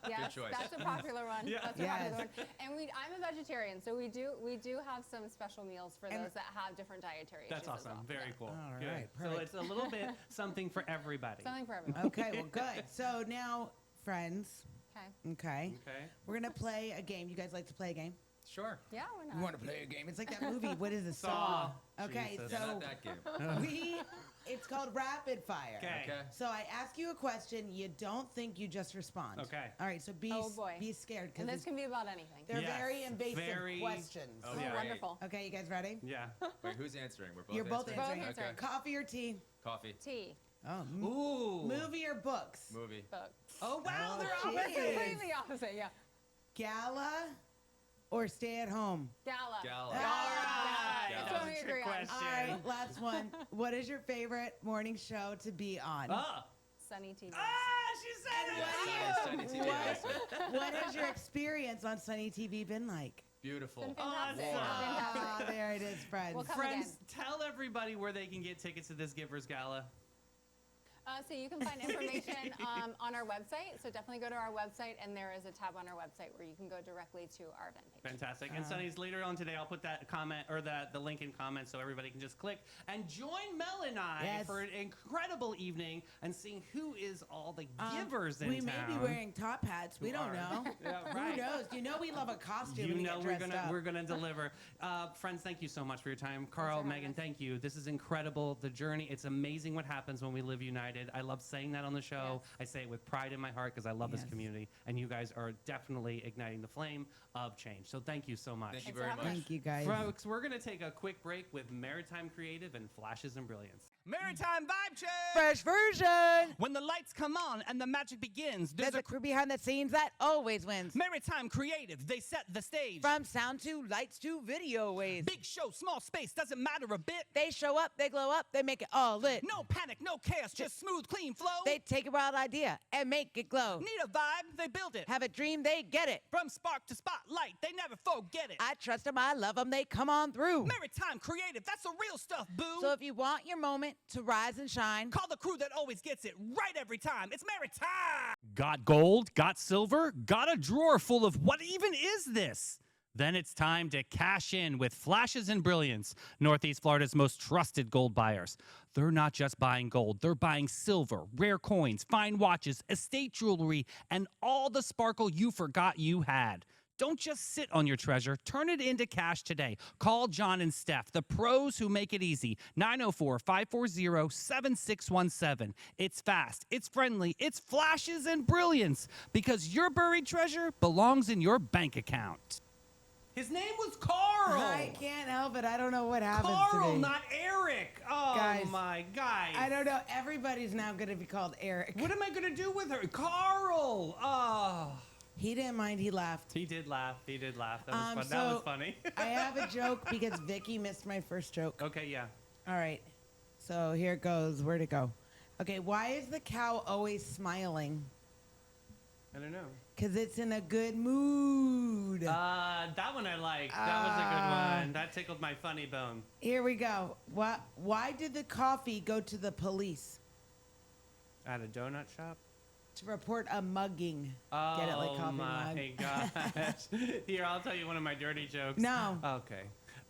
Speaker 6: Okay. Yes,
Speaker 5: choice.
Speaker 6: that's a popular one.
Speaker 1: Yeah.
Speaker 6: That's a
Speaker 2: Yes.
Speaker 6: popular one. And I'm a vegetarian, so we do have some special meals for
Speaker 2: And-
Speaker 6: those that have different dietary
Speaker 1: That's
Speaker 6: issues as
Speaker 1: awesome.
Speaker 6: well.
Speaker 1: Very
Speaker 6: Yeah.
Speaker 1: cool.
Speaker 2: All
Speaker 1: Good.
Speaker 2: right,
Speaker 1: So
Speaker 2: perfect.
Speaker 1: it's a little bit something for everybody.
Speaker 6: Something for everyone.
Speaker 2: Okay, well, good. So now, friends,
Speaker 6: Okay.
Speaker 2: okay,
Speaker 1: Okay.
Speaker 2: we're gonna play a game. You guys like to play a game?
Speaker 5: Sure.
Speaker 6: Yeah, we're not.
Speaker 2: You want to play a game? It's like that movie. What is it?
Speaker 1: Saw.
Speaker 2: Okay,
Speaker 1: Jesus.
Speaker 5: Yeah,
Speaker 2: so
Speaker 5: not that game.
Speaker 2: it's called rapid fire.
Speaker 1: Okay.
Speaker 5: Okay.
Speaker 2: So I ask you a question. You don't think, you just respond.
Speaker 1: Okay.
Speaker 2: All right. So
Speaker 6: Oh, boy.
Speaker 2: be scared
Speaker 6: And this
Speaker 2: because
Speaker 6: can be about anything.
Speaker 2: they're
Speaker 1: Yes,
Speaker 2: very invasive
Speaker 1: very-
Speaker 2: questions.
Speaker 5: Oh,
Speaker 6: Oh,
Speaker 5: yeah.
Speaker 6: wonderful.
Speaker 2: Okay, you guys ready?
Speaker 1: Yeah.
Speaker 5: Wait, who's answering? We're both
Speaker 2: You're both
Speaker 5: answering.
Speaker 2: answering.
Speaker 6: Both answering.
Speaker 5: Okay.
Speaker 2: Coffee or tea?
Speaker 5: Coffee.
Speaker 6: Tea,
Speaker 2: Oh,
Speaker 1: Ooh.
Speaker 2: movie or books?
Speaker 5: Movie.
Speaker 6: book.
Speaker 1: Oh wow,
Speaker 2: Oh,
Speaker 1: they're
Speaker 2: geez.
Speaker 1: opposite.
Speaker 6: Completely opposite, yeah.
Speaker 2: Gala or stay at home?
Speaker 6: Gala.
Speaker 5: Gala.
Speaker 1: All right.
Speaker 5: Yeah.
Speaker 1: That
Speaker 6: That's
Speaker 1: was
Speaker 6: what
Speaker 1: a
Speaker 6: we
Speaker 1: trick
Speaker 6: agree on.
Speaker 1: question.
Speaker 2: All right, last one. What is your favorite morning show to be on?
Speaker 1: Oh.
Speaker 6: Sunny TV.
Speaker 1: Ah, she said it.
Speaker 5: Yeah, Sunny TV.
Speaker 2: What- what has your experience on Sunny TV been like?
Speaker 5: Beautiful.
Speaker 6: Been fantastic.
Speaker 1: Awesome.
Speaker 6: Fantastic.
Speaker 2: Ah, there it is, friends.
Speaker 6: We'll come
Speaker 1: Friends, tell everybody where they can get tickets to this Givers Gala.
Speaker 6: So you can find information on our website. So definitely go to our website, and there is a tab on our website where you can go directly to our event page.
Speaker 1: Fantastic. And Sunny's later on today, I'll put that comment or the link in comments so everybody can just click and join Mel and I
Speaker 2: Yes.
Speaker 1: for an incredible evening and seeing who is all the givers in
Speaker 2: we
Speaker 1: town.
Speaker 2: may be wearing top hats. We
Speaker 1: Who
Speaker 2: don't
Speaker 1: are.
Speaker 2: know.
Speaker 1: Yeah,
Speaker 2: Who
Speaker 1: right.
Speaker 2: knows? You know we love a costume
Speaker 1: You
Speaker 2: and
Speaker 1: know
Speaker 2: get
Speaker 1: we're
Speaker 2: dressed
Speaker 1: gonna
Speaker 2: up.
Speaker 1: we're gonna deliver. Friends, thank you so much for your time. Carl,
Speaker 6: having
Speaker 1: Megan,
Speaker 6: us.
Speaker 1: thank you. This is incredible. The journey. It's amazing what happens when we live united. I love saying that on the show.
Speaker 6: Yes.
Speaker 1: I say it with pride in my heart because I love this
Speaker 2: Yes.
Speaker 1: community, and you guys are definitely igniting the flame of change. So thank you so much.
Speaker 5: Thank you
Speaker 6: Thanks for
Speaker 5: very
Speaker 6: having
Speaker 5: much.
Speaker 6: us.
Speaker 2: Thank you, guys.
Speaker 1: Folks, we're going to take a quick break with Maritime Creative and Flashes and Brilliance.
Speaker 7: Maritime vibe check.
Speaker 2: Fresh version.
Speaker 7: When the lights come on and the magic begins,
Speaker 2: There's a crew behind the scenes that always wins.
Speaker 7: Maritime creative. They set the stage.
Speaker 2: From sound to lights to video waves.
Speaker 7: Big show, small space, doesn't matter a bit.
Speaker 2: They show up, they glow up, they make it all lit.
Speaker 7: No panic, no chaos, just smooth, clean flow.
Speaker 2: They take a wild idea and make it glow.
Speaker 7: need a vibe, they build it.
Speaker 2: Have a dream, they get it.
Speaker 7: From spark to spotlight, they never forget it.
Speaker 2: I trust them, I love them, they come on through.
Speaker 7: Maritime creative, that's the real stuff, boo.
Speaker 2: So if you want your moment to rise and shine,
Speaker 7: Call the crew that always gets it right every time. It's Maritime.
Speaker 1: Got gold? Got silver? Got a drawer full of what even is this? Then it's time to cash in with Flashes and Brilliance, Northeast Florida's most trusted gold buyers. They're not just buying gold, they're buying silver, rare coins, fine watches, estate jewelry, and all the sparkle you forgot you had. Don't just sit on your treasure. Turn it into cash today. Call John and Steph, the pros who make it easy. 904-540-7617. It's fast, it's friendly, it's Flashes and Brilliance, because your buried treasure belongs in your bank account. His name was Carl.
Speaker 2: I can't help it. I don't know what happens
Speaker 1: Carl,
Speaker 2: to me.
Speaker 1: not Eric. Oh,
Speaker 2: Guys,
Speaker 1: my guys.
Speaker 2: I don't know. Everybody's now going to be called Eric.
Speaker 1: What am I going to do with her? Carl. Oh.
Speaker 2: He didn't mind. He laughed.
Speaker 1: He did laugh. He did laugh. That was fun.
Speaker 2: So
Speaker 1: That was funny.
Speaker 2: I have a joke because Vicky missed my first joke.
Speaker 1: Okay, yeah.
Speaker 2: All right. So here it goes. Where'd it go? Okay. Why is the cow always smiling?
Speaker 1: I don't know.
Speaker 2: Because it's in a good mood.
Speaker 1: That one I liked. That was a good one. That tickled my funny bone.
Speaker 2: Here we go. Why did the coffee go to the police?
Speaker 1: At a donut shop?
Speaker 2: To report a mugging.
Speaker 1: Oh,
Speaker 2: Get it like coffee
Speaker 1: my
Speaker 2: mug.
Speaker 1: gosh. Here, I'll tell you one of my dirty jokes.
Speaker 2: No.
Speaker 1: Okay.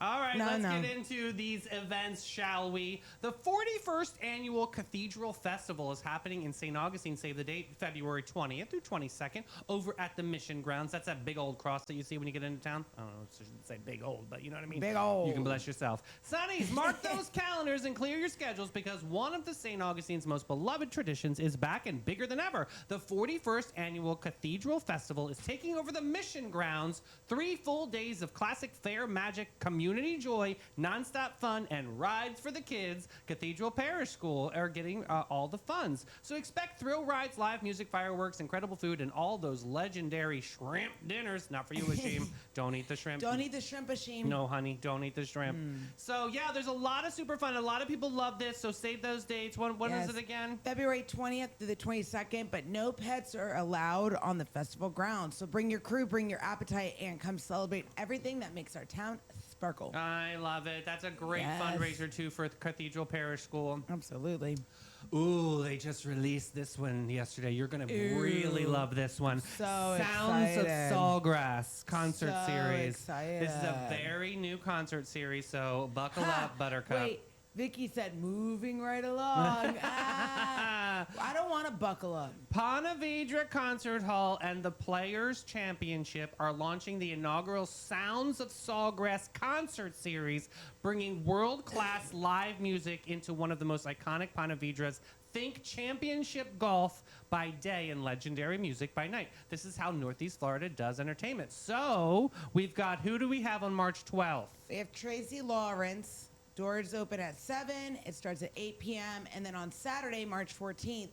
Speaker 1: All right,
Speaker 2: No,
Speaker 1: let's
Speaker 2: no.
Speaker 1: get into these events, shall we? The 41st Annual Cathedral Festival is happening in St. Augustine, save the date, February 20th through 22nd, over at the Mission Grounds. That's that big old cross that you see when you get into town. I don't know, I shouldn't say big old, but you know what I mean?
Speaker 2: Big old.
Speaker 1: You can bless yourself. Sonnies, mark those calendars and clear your schedules because one of the St. Augustine's most beloved traditions is back and bigger than ever. The 41st Annual Cathedral Festival is taking over the Mission Grounds. 3 full days of classic fair, magic, community joy, nonstop fun, and rides for the kids. Cathedral Parish School are getting all the funds. So expect thrill rides, live music, fireworks, incredible food, and all those legendary shrimp dinners. Not for you, Ashim. Don't eat the shrimp.
Speaker 2: Don't eat the shrimp, Ashim.
Speaker 1: No, honey, don't eat the shrimp. So, yeah, there's a lot of super fun. A lot of people love this, so save those dates. When
Speaker 2: Yes.
Speaker 1: is it again?
Speaker 2: February 20th through the 22nd, but no pets are allowed on the festival grounds. So bring your crew, bring your appetite, and come celebrate everything that makes our town sparkle.
Speaker 1: I love it. That's a great
Speaker 2: Yes.
Speaker 1: fundraiser, too, for Cathedral Parish School.
Speaker 2: Absolutely.
Speaker 1: Ooh, they just released this one yesterday. You're going to really love this one.
Speaker 2: So
Speaker 1: Sounds of
Speaker 2: excited.
Speaker 1: Sawgrass concert
Speaker 2: So
Speaker 1: series.
Speaker 2: excited.
Speaker 1: This is a very new concert series, so buckle
Speaker 2: Ha!
Speaker 1: up, Buttercup.
Speaker 2: Wait, Vicky said moving right along. I don't want to buckle up.
Speaker 1: Ponte Vedra Concert Hall and the Players Championship are launching the inaugural Sounds of Sawgrass concert series, bringing world-class live music into one of the most iconic Ponte Vedras. Think championship golf by day and legendary music by night. This is how Northeast Florida does entertainment. So we've got, who do we have on March 12th?
Speaker 2: We have Tracy Lawrence. Doors open at 7. It starts at 8 p.m. And then on Saturday, March 14th,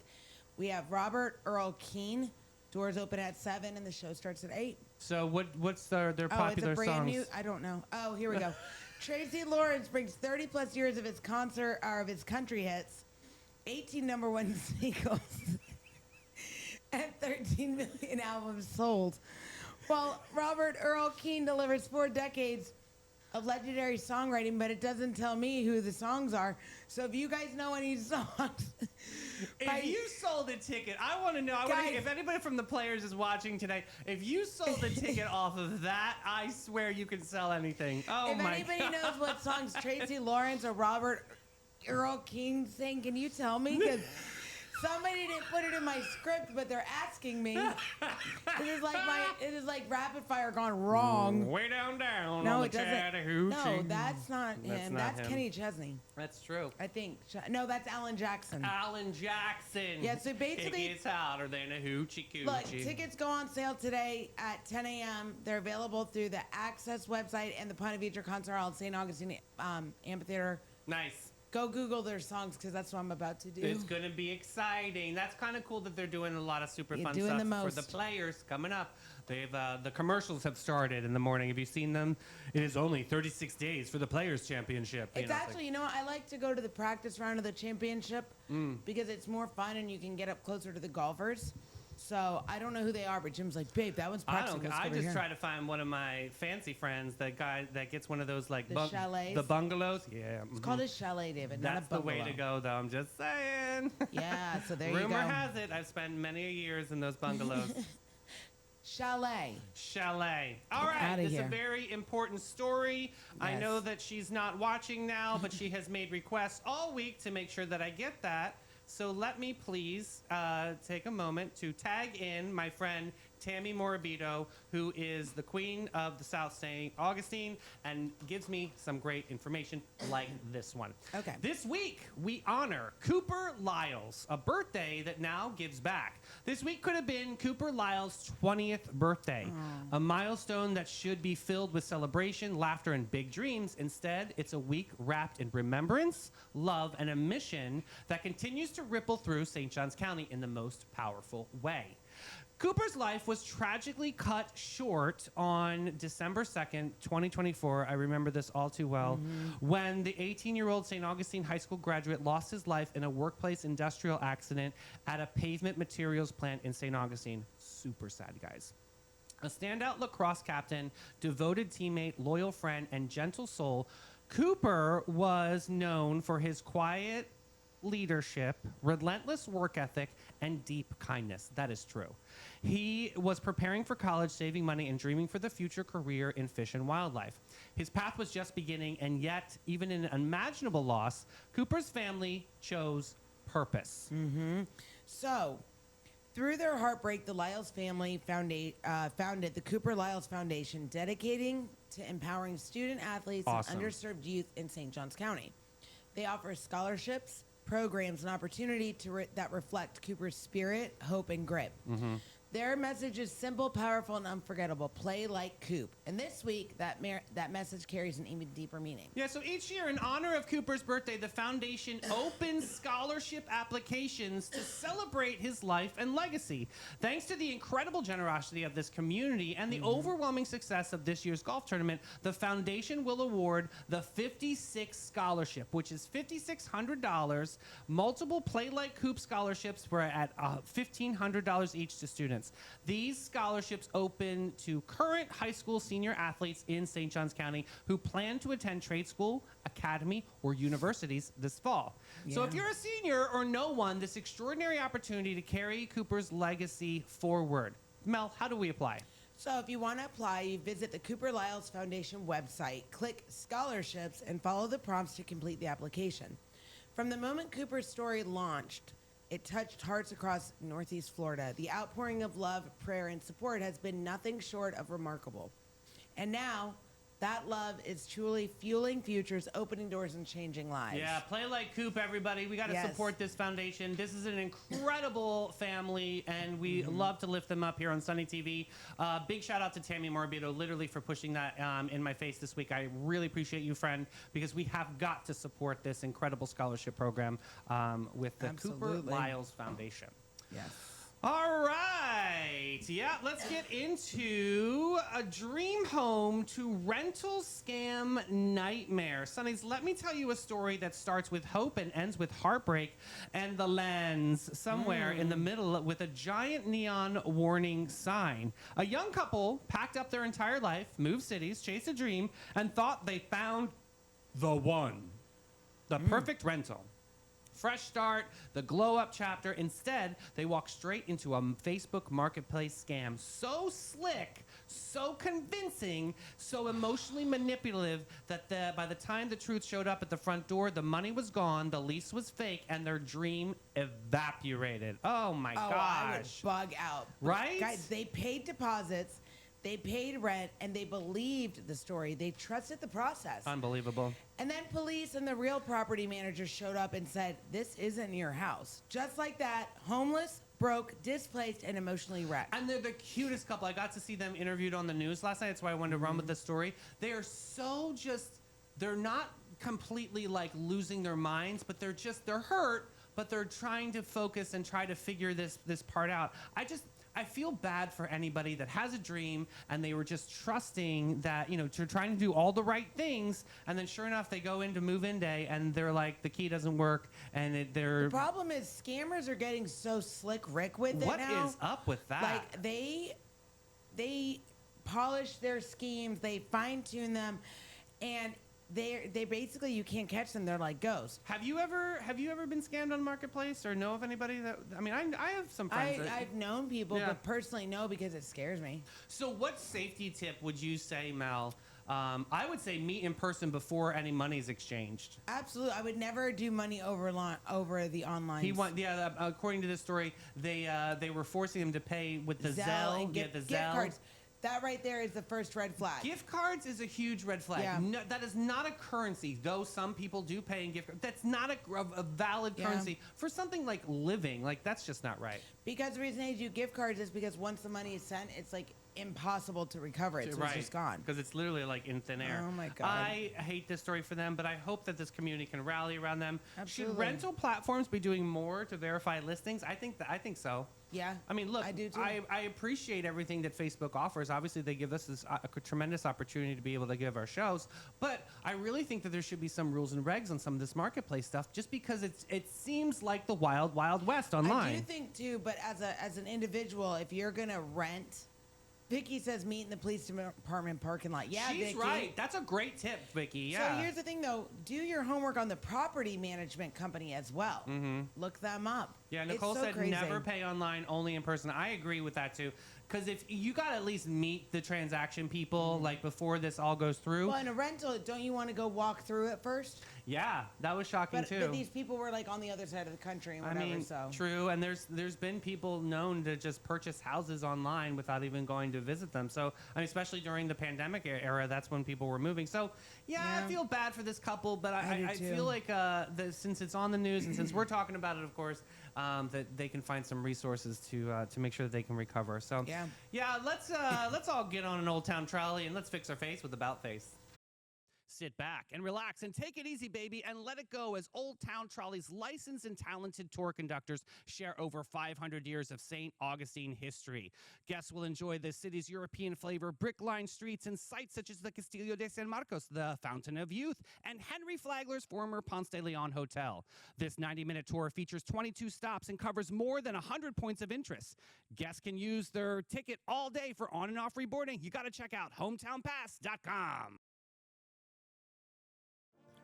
Speaker 2: we have Robert Earl Keen. Doors open at 7, and the show starts at 8.
Speaker 1: So what's their
Speaker 2: Oh,
Speaker 1: popular
Speaker 2: it's a brand
Speaker 1: songs?
Speaker 2: new. I don't know. Oh, here we go. Tracy Lawrence brings 30 plus years of his concert or of his country hits, 18 number one singles, and 13 million albums sold. While Robert Earl Keen delivers 4 decades of legendary songwriting, but it doesn't tell me who the songs are. So if you guys know any songs,
Speaker 1: If you sold a ticket, I want to know.
Speaker 2: Guys.
Speaker 1: If anybody from the Players is watching tonight, if you sold a ticket off of that, I swear you can sell anything. Oh
Speaker 2: if
Speaker 1: my
Speaker 2: anybody
Speaker 1: God.
Speaker 2: knows what songs Tracy Lawrence or Robert Earl King sing, can you tell me? Because somebody didn't put it in my script, but they're asking me. It is like rapid fire gone wrong.
Speaker 1: Way down
Speaker 2: No,
Speaker 1: on
Speaker 2: it
Speaker 1: the
Speaker 2: doesn't.
Speaker 1: Chattahoochee.
Speaker 2: No, that's not
Speaker 1: That's
Speaker 2: him.
Speaker 1: not
Speaker 2: That's
Speaker 1: him.
Speaker 2: Kenny Chesney,
Speaker 1: That's true.
Speaker 2: I think. No, that's Alan Jackson.
Speaker 1: Alan Jackson.
Speaker 2: Yeah, so basically-
Speaker 1: It gets hotter than a hoochie coochie.
Speaker 2: Look, tickets go on sale today at 10 a.m. They're available through the Access website and the Ponte Vedra Concert Hall at St. Augustine Amphitheater.
Speaker 1: Nice.
Speaker 2: Go Google their songs because that's what I'm about to do.
Speaker 1: It's going to be exciting. That's kind of cool that they're doing a lot of super
Speaker 2: You're
Speaker 1: fun
Speaker 2: doing
Speaker 1: stuff
Speaker 2: the
Speaker 1: for
Speaker 2: most.
Speaker 1: the Players coming up. They've the commercials have started in the morning. Have you seen them? It is only 36 days for the Players Championship.
Speaker 2: It's actually, you know what? I like to go to the practice round of the championship because it's more fun and you can get up closer to the golfers. So I don't know who they are, but Jim's like, babe, that one's practicing. Let's go
Speaker 1: I
Speaker 2: over
Speaker 1: just
Speaker 2: here."
Speaker 1: try to find one of my fancy friends, that guy that gets one of those like
Speaker 2: The chalets?
Speaker 1: the bungalows. Yeah,
Speaker 2: It's called a chalet, David, not a
Speaker 1: That's the way
Speaker 2: bungalow.
Speaker 1: to go, though. I'm just saying.
Speaker 2: Yeah, so there you go.
Speaker 1: Rumor has it I've spent many years in those bungalows.
Speaker 2: Chalet.
Speaker 1: Chalet. All
Speaker 2: Get
Speaker 1: right,
Speaker 2: outta
Speaker 1: this is a
Speaker 2: here.
Speaker 1: very important story. I
Speaker 2: Yes.
Speaker 1: know that she's not watching now, but she has made requests all week to make sure that I get that. So let me please take a moment to tag in my friend Tammy Morabito, who is the queen of the South St. Augustine and gives me some great information like this one.
Speaker 2: Okay.
Speaker 1: This week, we honor Cooper Lyles, a birthday that now gives back. This week could have been Cooper Lyles' 20th birthday, a milestone that should be filled with celebration, laughter, and big dreams. Instead, it's a week wrapped in remembrance, love, and a mission that continues to ripple through St. Johns County in the most powerful way. Cooper's life was tragically cut short on December 2nd, 2024. I remember this all too well. When the 18-year-old St. Augustine High School graduate lost his life in a workplace industrial accident at a pavement materials plant in St. Augustine. Super sad, guys. A standout lacrosse captain, devoted teammate, loyal friend, and gentle soul, Cooper was known for his quiet leadership, relentless work ethic, and deep kindness. That is true. He was preparing for college, saving money, and dreaming for the future career in fish and wildlife. His path was just beginning, and yet, even in an unimaginable loss, Cooper's family chose purpose.
Speaker 2: So, through their heartbreak, the Lyles family founded the Cooper Lyles Foundation, dedicating to empowering student athletes
Speaker 1: Awesome.
Speaker 2: and underserved youth in St. Johns County. They offer scholarships, programs, and opportunity that reflect Cooper's spirit, hope, and grit. Their message is simple, powerful, and unforgettable. Play like Coop. And this week, that message carries an even deeper meaning.
Speaker 1: Yeah, so each year, in honor of Cooper's birthday, the foundation opens scholarship applications to celebrate his life and legacy. Thanks to the incredible generosity of this community and the overwhelming success of this year's golf tournament, the foundation will award the 56 Scholarship, which is $5,600. Multiple Play Like Coop scholarships were at $1,500 each to students. These scholarships open to current high school senior athletes in St. Johns County who plan to attend trade school, academy, or universities this fall. So if you're a senior or know one, this extraordinary opportunity to carry Cooper's legacy forward. Mel, how do we apply?
Speaker 2: So if you want to apply, you visit the Cooper Lyles Foundation website, click scholarships, and follow the prompts to complete the application. From the moment Cooper's story launched, it touched hearts across Northeast Florida. The outpouring of love, prayer, and support has been nothing short of remarkable. And now, that love is truly fueling futures, opening doors, and changing lives.
Speaker 1: Yeah, Play Like Coop, everybody. We got to support this foundation. This is an incredible family, and we love to lift them up here on Sunny TV. Big shout out to Tammy Morbido, literally, for pushing that in my face this week. I really appreciate you, friend, because we have got to support this incredible scholarship program with the Cooper Lyles Foundation.
Speaker 2: Yes.
Speaker 1: All right. Yeah, let's get into a dream home to rental scam nightmare. Sonnies, let me tell you a story that starts with hope and ends with heartbreak and the lens somewhere in the middle with a giant neon warning sign. A young couple packed up their entire life, moved cities, chased a dream, and thought they found the one, the perfect rental. Fresh start, the glow up chapter. Instead, they walk straight into a Facebook marketplace scam. So slick, so convincing, so emotionally manipulative that by the time the truth showed up at the front door, the money was gone, the lease was fake, and their dream evaporated. Oh my gosh.
Speaker 2: I would bug out.
Speaker 1: Right?
Speaker 2: Guys, they paid deposits, they paid rent, and they believed the story. They trusted the process.
Speaker 1: Unbelievable.
Speaker 2: And then police and the real property manager showed up and said, this isn't your house. Just like that, homeless, broke, displaced, and emotionally wrecked.
Speaker 1: And they're the cutest couple. I got to see them interviewed on the news last night. That's why I wanted to run with this story. They are so they're not completely like losing their minds, but they're hurt, but they're trying to focus and try to figure this part out. I feel bad for anybody that has a dream and they were just trusting that, they're trying to do all the right things, and then sure enough, they go into move-in day and they're like, the key doesn't work, and
Speaker 2: The problem is scammers are getting so slick Rick with it now.
Speaker 1: What is up with that?
Speaker 2: Like, they polish their schemes, they fine-tune them, and they basically, you can't catch them. They're like ghosts.
Speaker 1: Have you ever been scammed on Marketplace or know of anybody that? I mean, I have some friends.
Speaker 2: I've known people, but personally no, because it scares me.
Speaker 1: So, what safety tip would you say, Mel? I would say meet in person before any money's exchanged.
Speaker 2: Absolutely, I would never do money over the online.
Speaker 1: According to this story, they were forcing him to pay with the Zelle
Speaker 2: and
Speaker 1: gift
Speaker 2: cards. That right there is the first red flag.
Speaker 1: Gift cards is a huge red flag.
Speaker 2: Yeah.
Speaker 1: No, that is not a currency, though some people do pay in gift cards. That's not a valid currency for something like living. Like, that's just not right.
Speaker 2: Because the reason they do gift cards is because once the money is sent, it's like impossible to recover it. So it's just gone.
Speaker 1: Because it's literally like in thin air.
Speaker 2: Oh my God.
Speaker 1: I hate this story for them, but I hope that this community can rally around them.
Speaker 2: Absolutely.
Speaker 1: Should rental platforms be doing more to verify listings? I think so.
Speaker 2: Yeah.
Speaker 1: I mean, look,
Speaker 2: I do too.
Speaker 1: I appreciate everything that Facebook offers. Obviously, they give us this a tremendous opportunity to be able to give our shows. But I really think that there should be some rules and regs on some of this marketplace stuff, just because it seems like the wild, wild west online.
Speaker 2: I do think too, but as an individual, if you're gonna rent Vicky says meet in the police department parking lot. Yeah,
Speaker 1: She's
Speaker 2: Vicky.
Speaker 1: right. That's a great tip, Vicky. Yeah.
Speaker 2: So here's the thing, though. Do your homework on the property management company as well. Mm-hmm. Look them up.
Speaker 1: Yeah, Nicole
Speaker 2: It's so
Speaker 1: said
Speaker 2: crazy.
Speaker 1: never pay online, only in person. I agree with that too. Because if you got to at least meet the transaction people like before this all goes through.
Speaker 2: Well, in a rental, don't you want to go walk through it first?
Speaker 1: Yeah, that was shocking too.
Speaker 2: But these people were like on the other side of the country and whatever.
Speaker 1: I mean,
Speaker 2: so
Speaker 1: true, and there's been people known to just purchase houses online without even going to visit them. So, I mean, especially during the pandemic era, that's when people were moving. So, yeah. I feel bad for this couple, but I feel like since it's on the news and since we're talking about it, of course, that they can find some resources to make sure that they can recover. So, yeah, let's all get on an Old Town trolley and let's fix our face with About Face.
Speaker 7: Sit back and relax and take it easy, baby, and let it go as Old Town Trolley's licensed and talented tour conductors share over 500 years of St. Augustine history. Guests will enjoy the city's European flavor, brick-lined streets, and sites such as the Castillo de San Marcos, the Fountain of Youth, and Henry Flagler's former Ponce de Leon Hotel. This 90-minute tour features 22 stops and covers more than 100 points of interest. Guests can use their ticket all day for on and off reboarding. You got to check out hometownpass.com.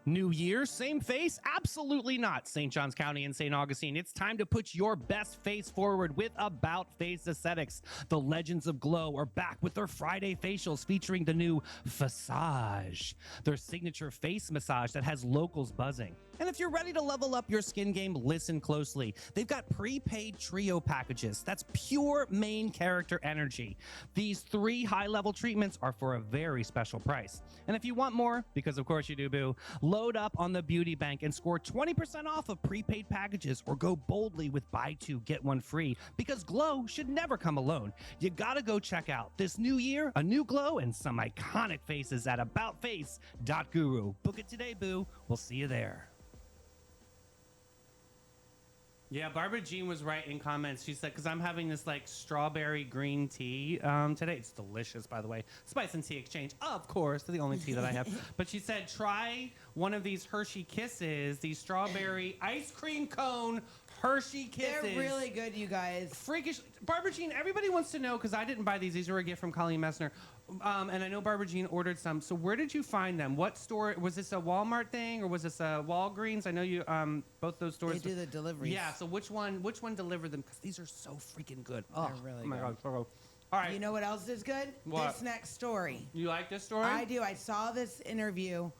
Speaker 7: New year, same face? Absolutely not. St. Johns County and St. Augustine, it's time to put your best face forward with About Face Aesthetics. The Legends of Glow are back with their Friday facials featuring the new Fassage, their signature face massage that has locals buzzing. And if you're ready to level up your skin game, listen closely. They've got prepaid trio packages. That's pure main character energy. These 3 high-level treatments are for a very special price. And if you want more, because of course you do, boo, load up on the Beauty Bank and score 20% off of prepaid packages or go boldly with buy 2, get 1 free, because glow should never come alone. You gotta go check out this new year, a new glow, and some iconic faces at aboutface.guru. Book it today, boo. We'll see you there.
Speaker 1: Yeah, Barbara Jean was right in comments. She said, because I'm having this like strawberry green tea today. It's delicious, by the way. Spice and Tea Exchange, of course. They're the only tea that I have. But she said, try one of these Hershey Kisses, these strawberry ice cream cone Hershey Kisses.
Speaker 2: They're really good, you guys.
Speaker 1: Freakish. Barbara Jean, everybody wants to know, because I didn't buy these. These were a gift from Colleen Messner. And I know Barbara Jean ordered some. So where did you find them? What store? Was this a Walmart thing or was this a Walgreens? I know you both those stores.
Speaker 2: They do the deliveries.
Speaker 1: Yeah. So which one delivered them? Because these are so freaking good.
Speaker 2: They're really
Speaker 1: oh my
Speaker 2: good.
Speaker 1: God. So good. All right.
Speaker 2: You know what else is good?
Speaker 1: What?
Speaker 2: This next story.
Speaker 1: You like this story?
Speaker 2: I do. I saw this interview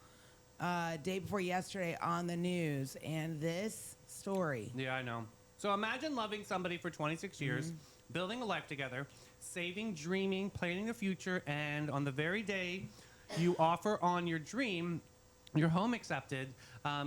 Speaker 2: day before yesterday on the news, and this story.
Speaker 1: Yeah, I know. So imagine loving somebody for 26 years, building a life together, saving, dreaming, planning the future, and on the very day you offer on your dream, your home accepted,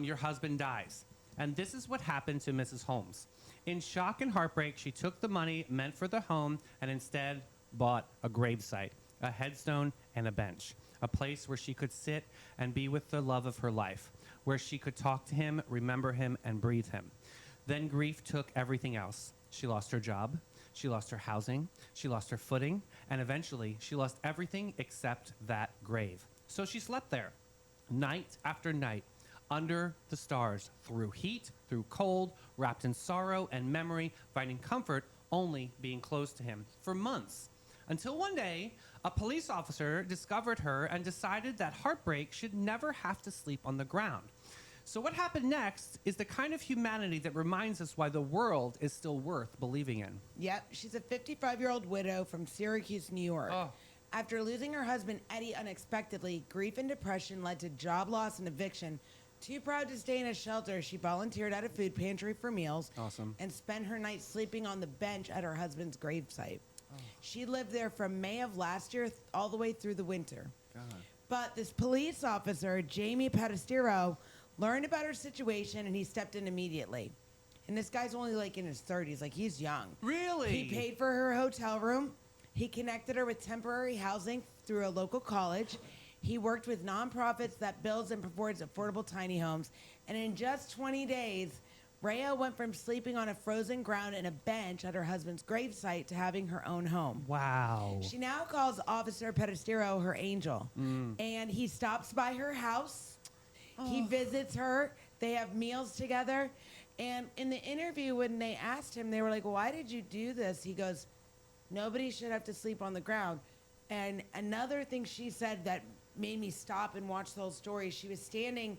Speaker 1: your husband dies. And this is what happened to Mrs. Holmes. In shock and heartbreak, she took the money meant for the home and instead bought a gravesite, a headstone, and a bench, a place where she could sit and be with the love of her life, where she could talk to him, remember him, and breathe him. Then grief took everything else. She lost her job, she lost her housing, she lost her footing, and eventually she lost everything except that grave. So she slept there, night after night, under the stars, through heat, through cold, wrapped in sorrow and memory, finding comfort only being close to him for months. Until one day, a police officer discovered her and decided that heartbreak should never have to sleep on the ground. So what happened next is the kind of humanity that reminds us why the world is still worth believing in.
Speaker 2: Yep, she's a 55-year-old widow from Syracuse, New York.
Speaker 1: Oh.
Speaker 2: After losing her husband, Eddie, unexpectedly, grief and depression led to job loss and eviction. Too proud to stay in a shelter, she volunteered at a food pantry for meals.
Speaker 1: Awesome.
Speaker 2: And spent her night sleeping on the bench at her husband's gravesite. Oh. She lived there from May of last year all the way through the winter.
Speaker 1: God.
Speaker 2: But this police officer, Jamie Patistero, learned about her situation, and he stepped in immediately. And this guy's only like in his 30s, like he's young.
Speaker 1: Really?
Speaker 2: He paid for her hotel room. He connected her with temporary housing through a local college. He worked with nonprofits that builds and provides affordable tiny homes. And in just 20 days, Rhea went from sleeping on a frozen ground and a bench at her husband's gravesite to having her own home.
Speaker 1: Wow.
Speaker 2: She now calls Officer Pedestero her angel. And he stops by her house. He visits her. They have meals together. And in the interview, when they asked him, they were like, why did you do this? He goes, Nobody should have to sleep on the ground. And another thing she said that made me stop and watch the whole story, she was standing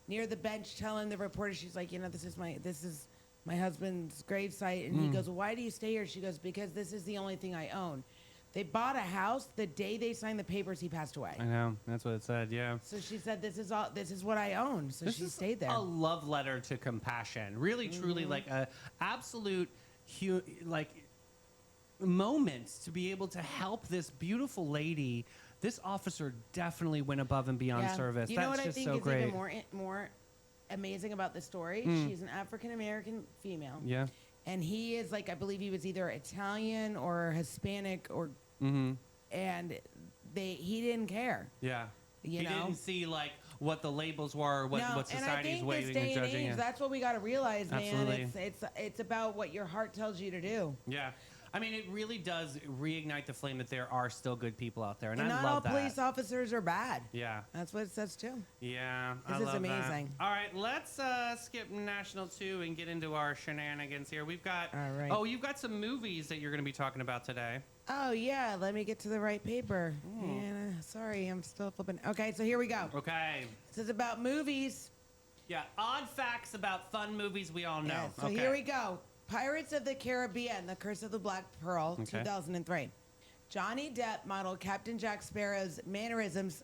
Speaker 2: near the bench telling the reporter, she's like, this is my husband's gravesite. And he goes, why do you stay here? She goes, because this is the only thing I own. They bought a house the day they signed the papers. He passed away.
Speaker 7: I know. That's what it said. Yeah.
Speaker 2: So she said, "This is what I own." So she stayed there.
Speaker 1: A love letter to compassion. Really, truly, like a absolute, moment to be able to help this beautiful lady. This officer definitely went above and beyond service.
Speaker 2: You know
Speaker 1: That's
Speaker 2: what I
Speaker 1: just
Speaker 2: think
Speaker 1: so
Speaker 2: is
Speaker 1: great.
Speaker 2: even more amazing about the story? She's an African American female.
Speaker 1: Yeah.
Speaker 2: And he is I believe he was either Italian or Hispanic or, and he didn't care.
Speaker 1: Yeah.
Speaker 2: You
Speaker 1: He
Speaker 2: know?
Speaker 1: didn't see what the labels were, what
Speaker 2: And I
Speaker 1: society's
Speaker 2: think
Speaker 1: waiting
Speaker 2: this day
Speaker 1: and
Speaker 2: and
Speaker 1: judging.
Speaker 2: age, that's what we got to realize,
Speaker 1: Absolutely.
Speaker 2: man. It's about what your heart tells you to do.
Speaker 1: Yeah. I mean, it really does reignite the flame that there are still good people out there, and
Speaker 2: And
Speaker 1: I
Speaker 2: not
Speaker 1: love
Speaker 2: all
Speaker 1: that.
Speaker 2: police officers are bad.
Speaker 1: Yeah.
Speaker 2: That's what it says too.
Speaker 1: Yeah,
Speaker 2: This
Speaker 1: I
Speaker 2: is
Speaker 1: love that.
Speaker 2: amazing.
Speaker 1: All right, let's skip National 2 and get into our shenanigans here. We've got...
Speaker 2: All right.
Speaker 1: Oh, you've got some movies that you're going to be talking about today.
Speaker 2: Oh yeah, let me get to the right paper. Yeah, sorry, I'm still flipping. Okay, so here we go.
Speaker 1: Okay.
Speaker 2: This is about movies.
Speaker 1: Yeah, odd facts about fun movies we all know.
Speaker 2: Yeah, so
Speaker 1: okay.
Speaker 2: here we go. Pirates of the Caribbean, The Curse of the Black Pearl,
Speaker 1: Okay.
Speaker 2: 2003. Johnny Depp modeled Captain Jack Sparrow's mannerisms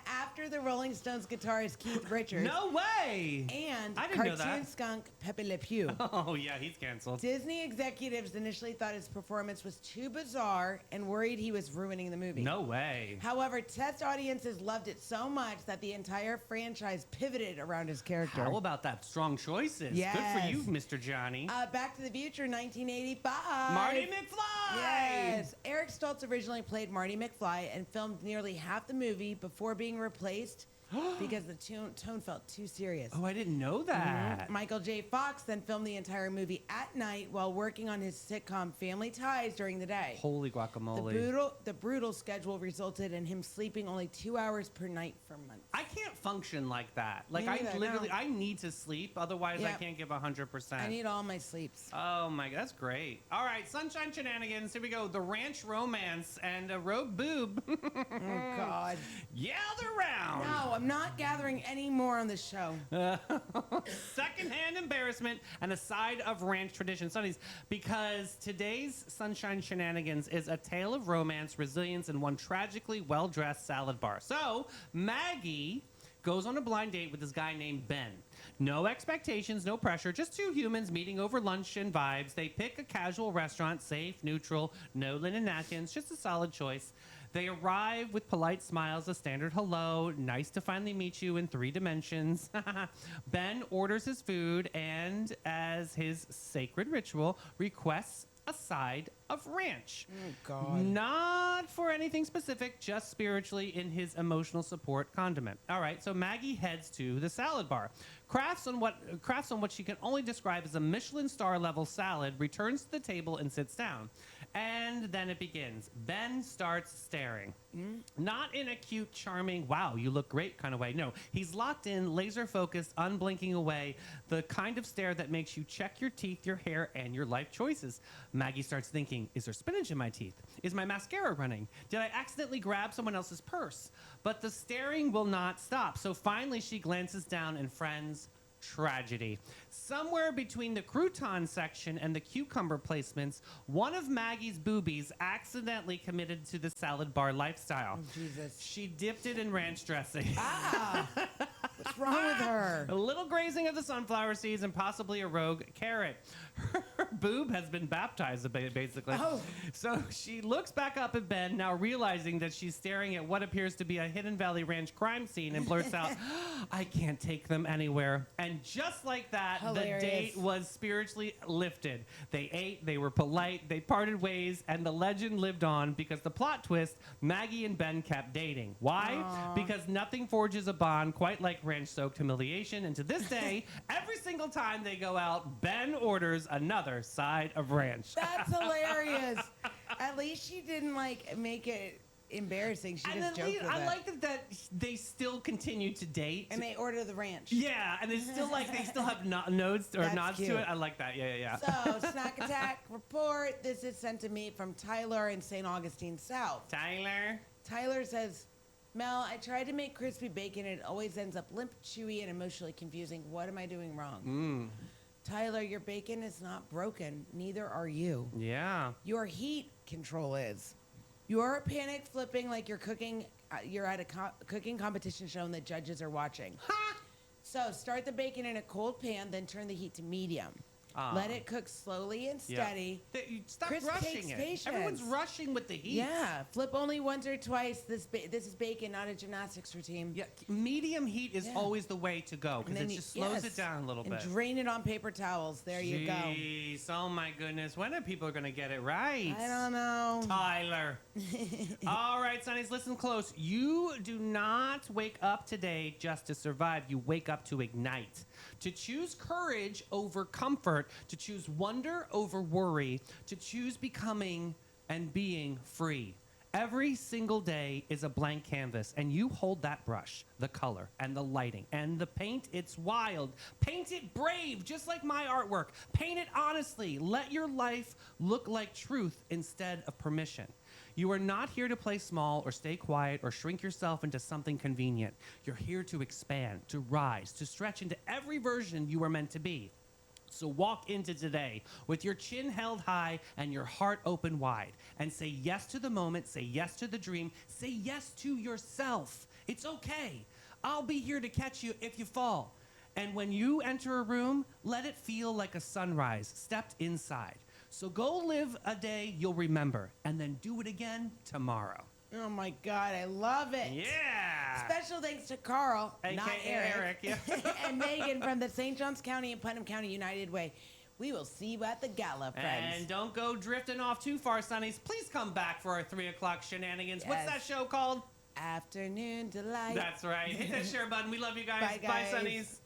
Speaker 2: after the Rolling Stones guitarist Keith Richards
Speaker 1: No way!
Speaker 2: and
Speaker 1: I didn't know
Speaker 2: cartoon
Speaker 1: that.
Speaker 2: skunk Pepe Le Pew.
Speaker 1: Oh, yeah, he's canceled.
Speaker 2: Disney executives initially thought his performance was too bizarre and worried he was ruining the movie.
Speaker 1: No way.
Speaker 2: However, test audiences loved it so much that the entire franchise pivoted around his character.
Speaker 1: How about that? Strong choices.
Speaker 2: Yes.
Speaker 1: Good for you, Mr. Johnny.
Speaker 2: Back to the Future, 1985.
Speaker 1: Marty McFly!
Speaker 2: Yes. Eric Stoltz originally played Marty McFly and filmed nearly half the movie before being replaced because the tone felt too serious.
Speaker 1: Oh, I didn't know that.
Speaker 2: Michael J. Fox then filmed the entire movie at night while working on his sitcom Family Ties during the day.
Speaker 1: Holy guacamole.
Speaker 2: The brutal schedule resulted in him sleeping only 2 hours per night for months.
Speaker 1: I can't function like that. Like,
Speaker 2: Me neither, no.
Speaker 1: I need to sleep. Otherwise, I
Speaker 2: Yep.
Speaker 1: can't give 100%.
Speaker 2: I need all my sleeps.
Speaker 1: Oh my God, that's great. All right, Sunshine Shenanigans. Here we go. The Ranch Romance and a Rogue Boob.
Speaker 2: Oh, God.
Speaker 1: Gather round.
Speaker 2: No, I'm not gathering any more on this show.
Speaker 1: Secondhand embarrassment and a side of ranch tradition studies, because today's Sunshine Shenanigans is a tale of romance, resilience, and one tragically well-dressed salad bar. So Maggie goes on a blind date with this guy named Ben. No expectations, no pressure, just two humans meeting over lunch and vibes. They pick a casual restaurant, safe, neutral, no linen napkins, just a solid choice. They arrive with polite smiles, a standard hello, nice to finally meet you in 3 dimensions. Ben orders his food and, as his sacred ritual, requests a side of ranch.
Speaker 2: Oh, God.
Speaker 1: Not for anything specific, just spiritually in his emotional support condiment. All right, so Maggie heads to the salad bar. Crafts on what she can only describe as a Michelin star level salad, returns to the table and sits down. And then it begins. Ben starts staring. Not in a cute, charming, wow, you look great kind of way. No, he's locked in, laser focused, unblinking away, the kind of stare that makes you check your teeth, your hair, and your life choices. Maggie starts thinking, is there spinach in my teeth? Is my mascara running? Did I accidentally grab someone else's purse? But the staring will not stop. So finally she glances down and, friends, tragedy. Somewhere between the crouton section and the cucumber placements, one of Maggie's boobies accidentally committed to the salad bar lifestyle.
Speaker 2: Oh, Jesus.
Speaker 1: She dipped it in ranch dressing.
Speaker 2: Ah! What's wrong with her?
Speaker 1: A little grazing of the sunflower seeds and possibly a rogue carrot. Her boob has been baptized, basically.
Speaker 2: Oh.
Speaker 1: So she looks back up at Ben, now realizing that she's staring at what appears to be a Hidden Valley Ranch crime scene, and blurts out, I can't take them anywhere. And just like that,
Speaker 2: Hilarious.
Speaker 1: the date was spiritually lifted. They ate, they were polite, they parted ways, and the legend lived on because the plot twist, Maggie and Ben kept dating. Why?
Speaker 2: Aww.
Speaker 1: Because nothing forges a bond quite like ranch-soaked humiliation, and to this day, every single time they go out, Ben orders another side of ranch.
Speaker 2: That's hilarious. At least she didn't make it embarrassing. She
Speaker 1: And
Speaker 2: just
Speaker 1: then
Speaker 2: joked with
Speaker 1: I
Speaker 2: it.
Speaker 1: like that they still continue to date.
Speaker 2: And they order the ranch.
Speaker 1: Yeah, and it's still like they still have notes or
Speaker 2: That's
Speaker 1: nods
Speaker 2: cute.
Speaker 1: to it. I like that. Yeah.
Speaker 2: So, snack attack report. This is sent to me from Tyler in St. Augustine South.
Speaker 1: Tyler.
Speaker 2: Tyler says, Mel, I tried to make crispy bacon and it always ends up limp, chewy, and emotionally confusing. What am I doing wrong? Tyler, your bacon is not broken. Neither are you.
Speaker 1: Yeah.
Speaker 2: Your heat control is. You're panic flipping like you're cooking. You're at a cooking competition show and the judges are watching. So start the bacon in a cold pan, then turn the heat to medium. Let it cook slowly and steady.
Speaker 1: Stop
Speaker 2: Crisp
Speaker 1: rushing
Speaker 2: takes
Speaker 1: it.
Speaker 2: patience.
Speaker 1: Everyone's rushing with the heat.
Speaker 2: Yeah, flip only once or twice. This is bacon, not a gymnastics routine.
Speaker 1: Yeah, medium heat is
Speaker 2: Yeah.
Speaker 1: always the way to go because
Speaker 2: And then
Speaker 1: it just slows it down a little
Speaker 2: and
Speaker 1: bit.
Speaker 2: drain it on paper towels. There you go.
Speaker 1: Jeez, oh my goodness. When are people going to get it right?
Speaker 2: I don't know.
Speaker 1: Tyler. All right, Sonnies, listen close. You do not wake up today just to survive. You wake up to ignite. To choose courage over comfort, to choose wonder over worry, to choose becoming and being free. Every single day is a blank canvas, and you hold that brush, the color, and the lighting, and the paint. It's wild. Paint it brave, just like my artwork. Paint it honestly. Let your life look like truth instead of permission. You are not here to play small or stay quiet or shrink yourself into something convenient. You're here to expand, to rise, to stretch into every version you were meant to be. So walk into today with your chin held high and your heart open wide and say yes to the moment, say yes to the dream, say yes to yourself. It's okay. I'll be here to catch you if you fall. And when you enter a room, let it feel like a sunrise stepped inside. So go live a day you'll remember and then do it again tomorrow.
Speaker 2: Oh my God, I love it.
Speaker 1: Yeah.
Speaker 2: Special thanks to Carl, not
Speaker 1: AKA
Speaker 2: Eric,
Speaker 1: yeah.
Speaker 2: and Megan from the St. Johns County and Putnam County United Way. We will see you at the gala, friends.
Speaker 1: And don't go drifting off too far, Sonnies. Please come back for our 3 o'clock shenanigans. What's that
Speaker 2: Yes.
Speaker 1: show called?
Speaker 2: Afternoon Delight.
Speaker 1: That's right. Hit that share button. We love you guys.
Speaker 2: Bye, guys.
Speaker 1: Bye, Sonnies.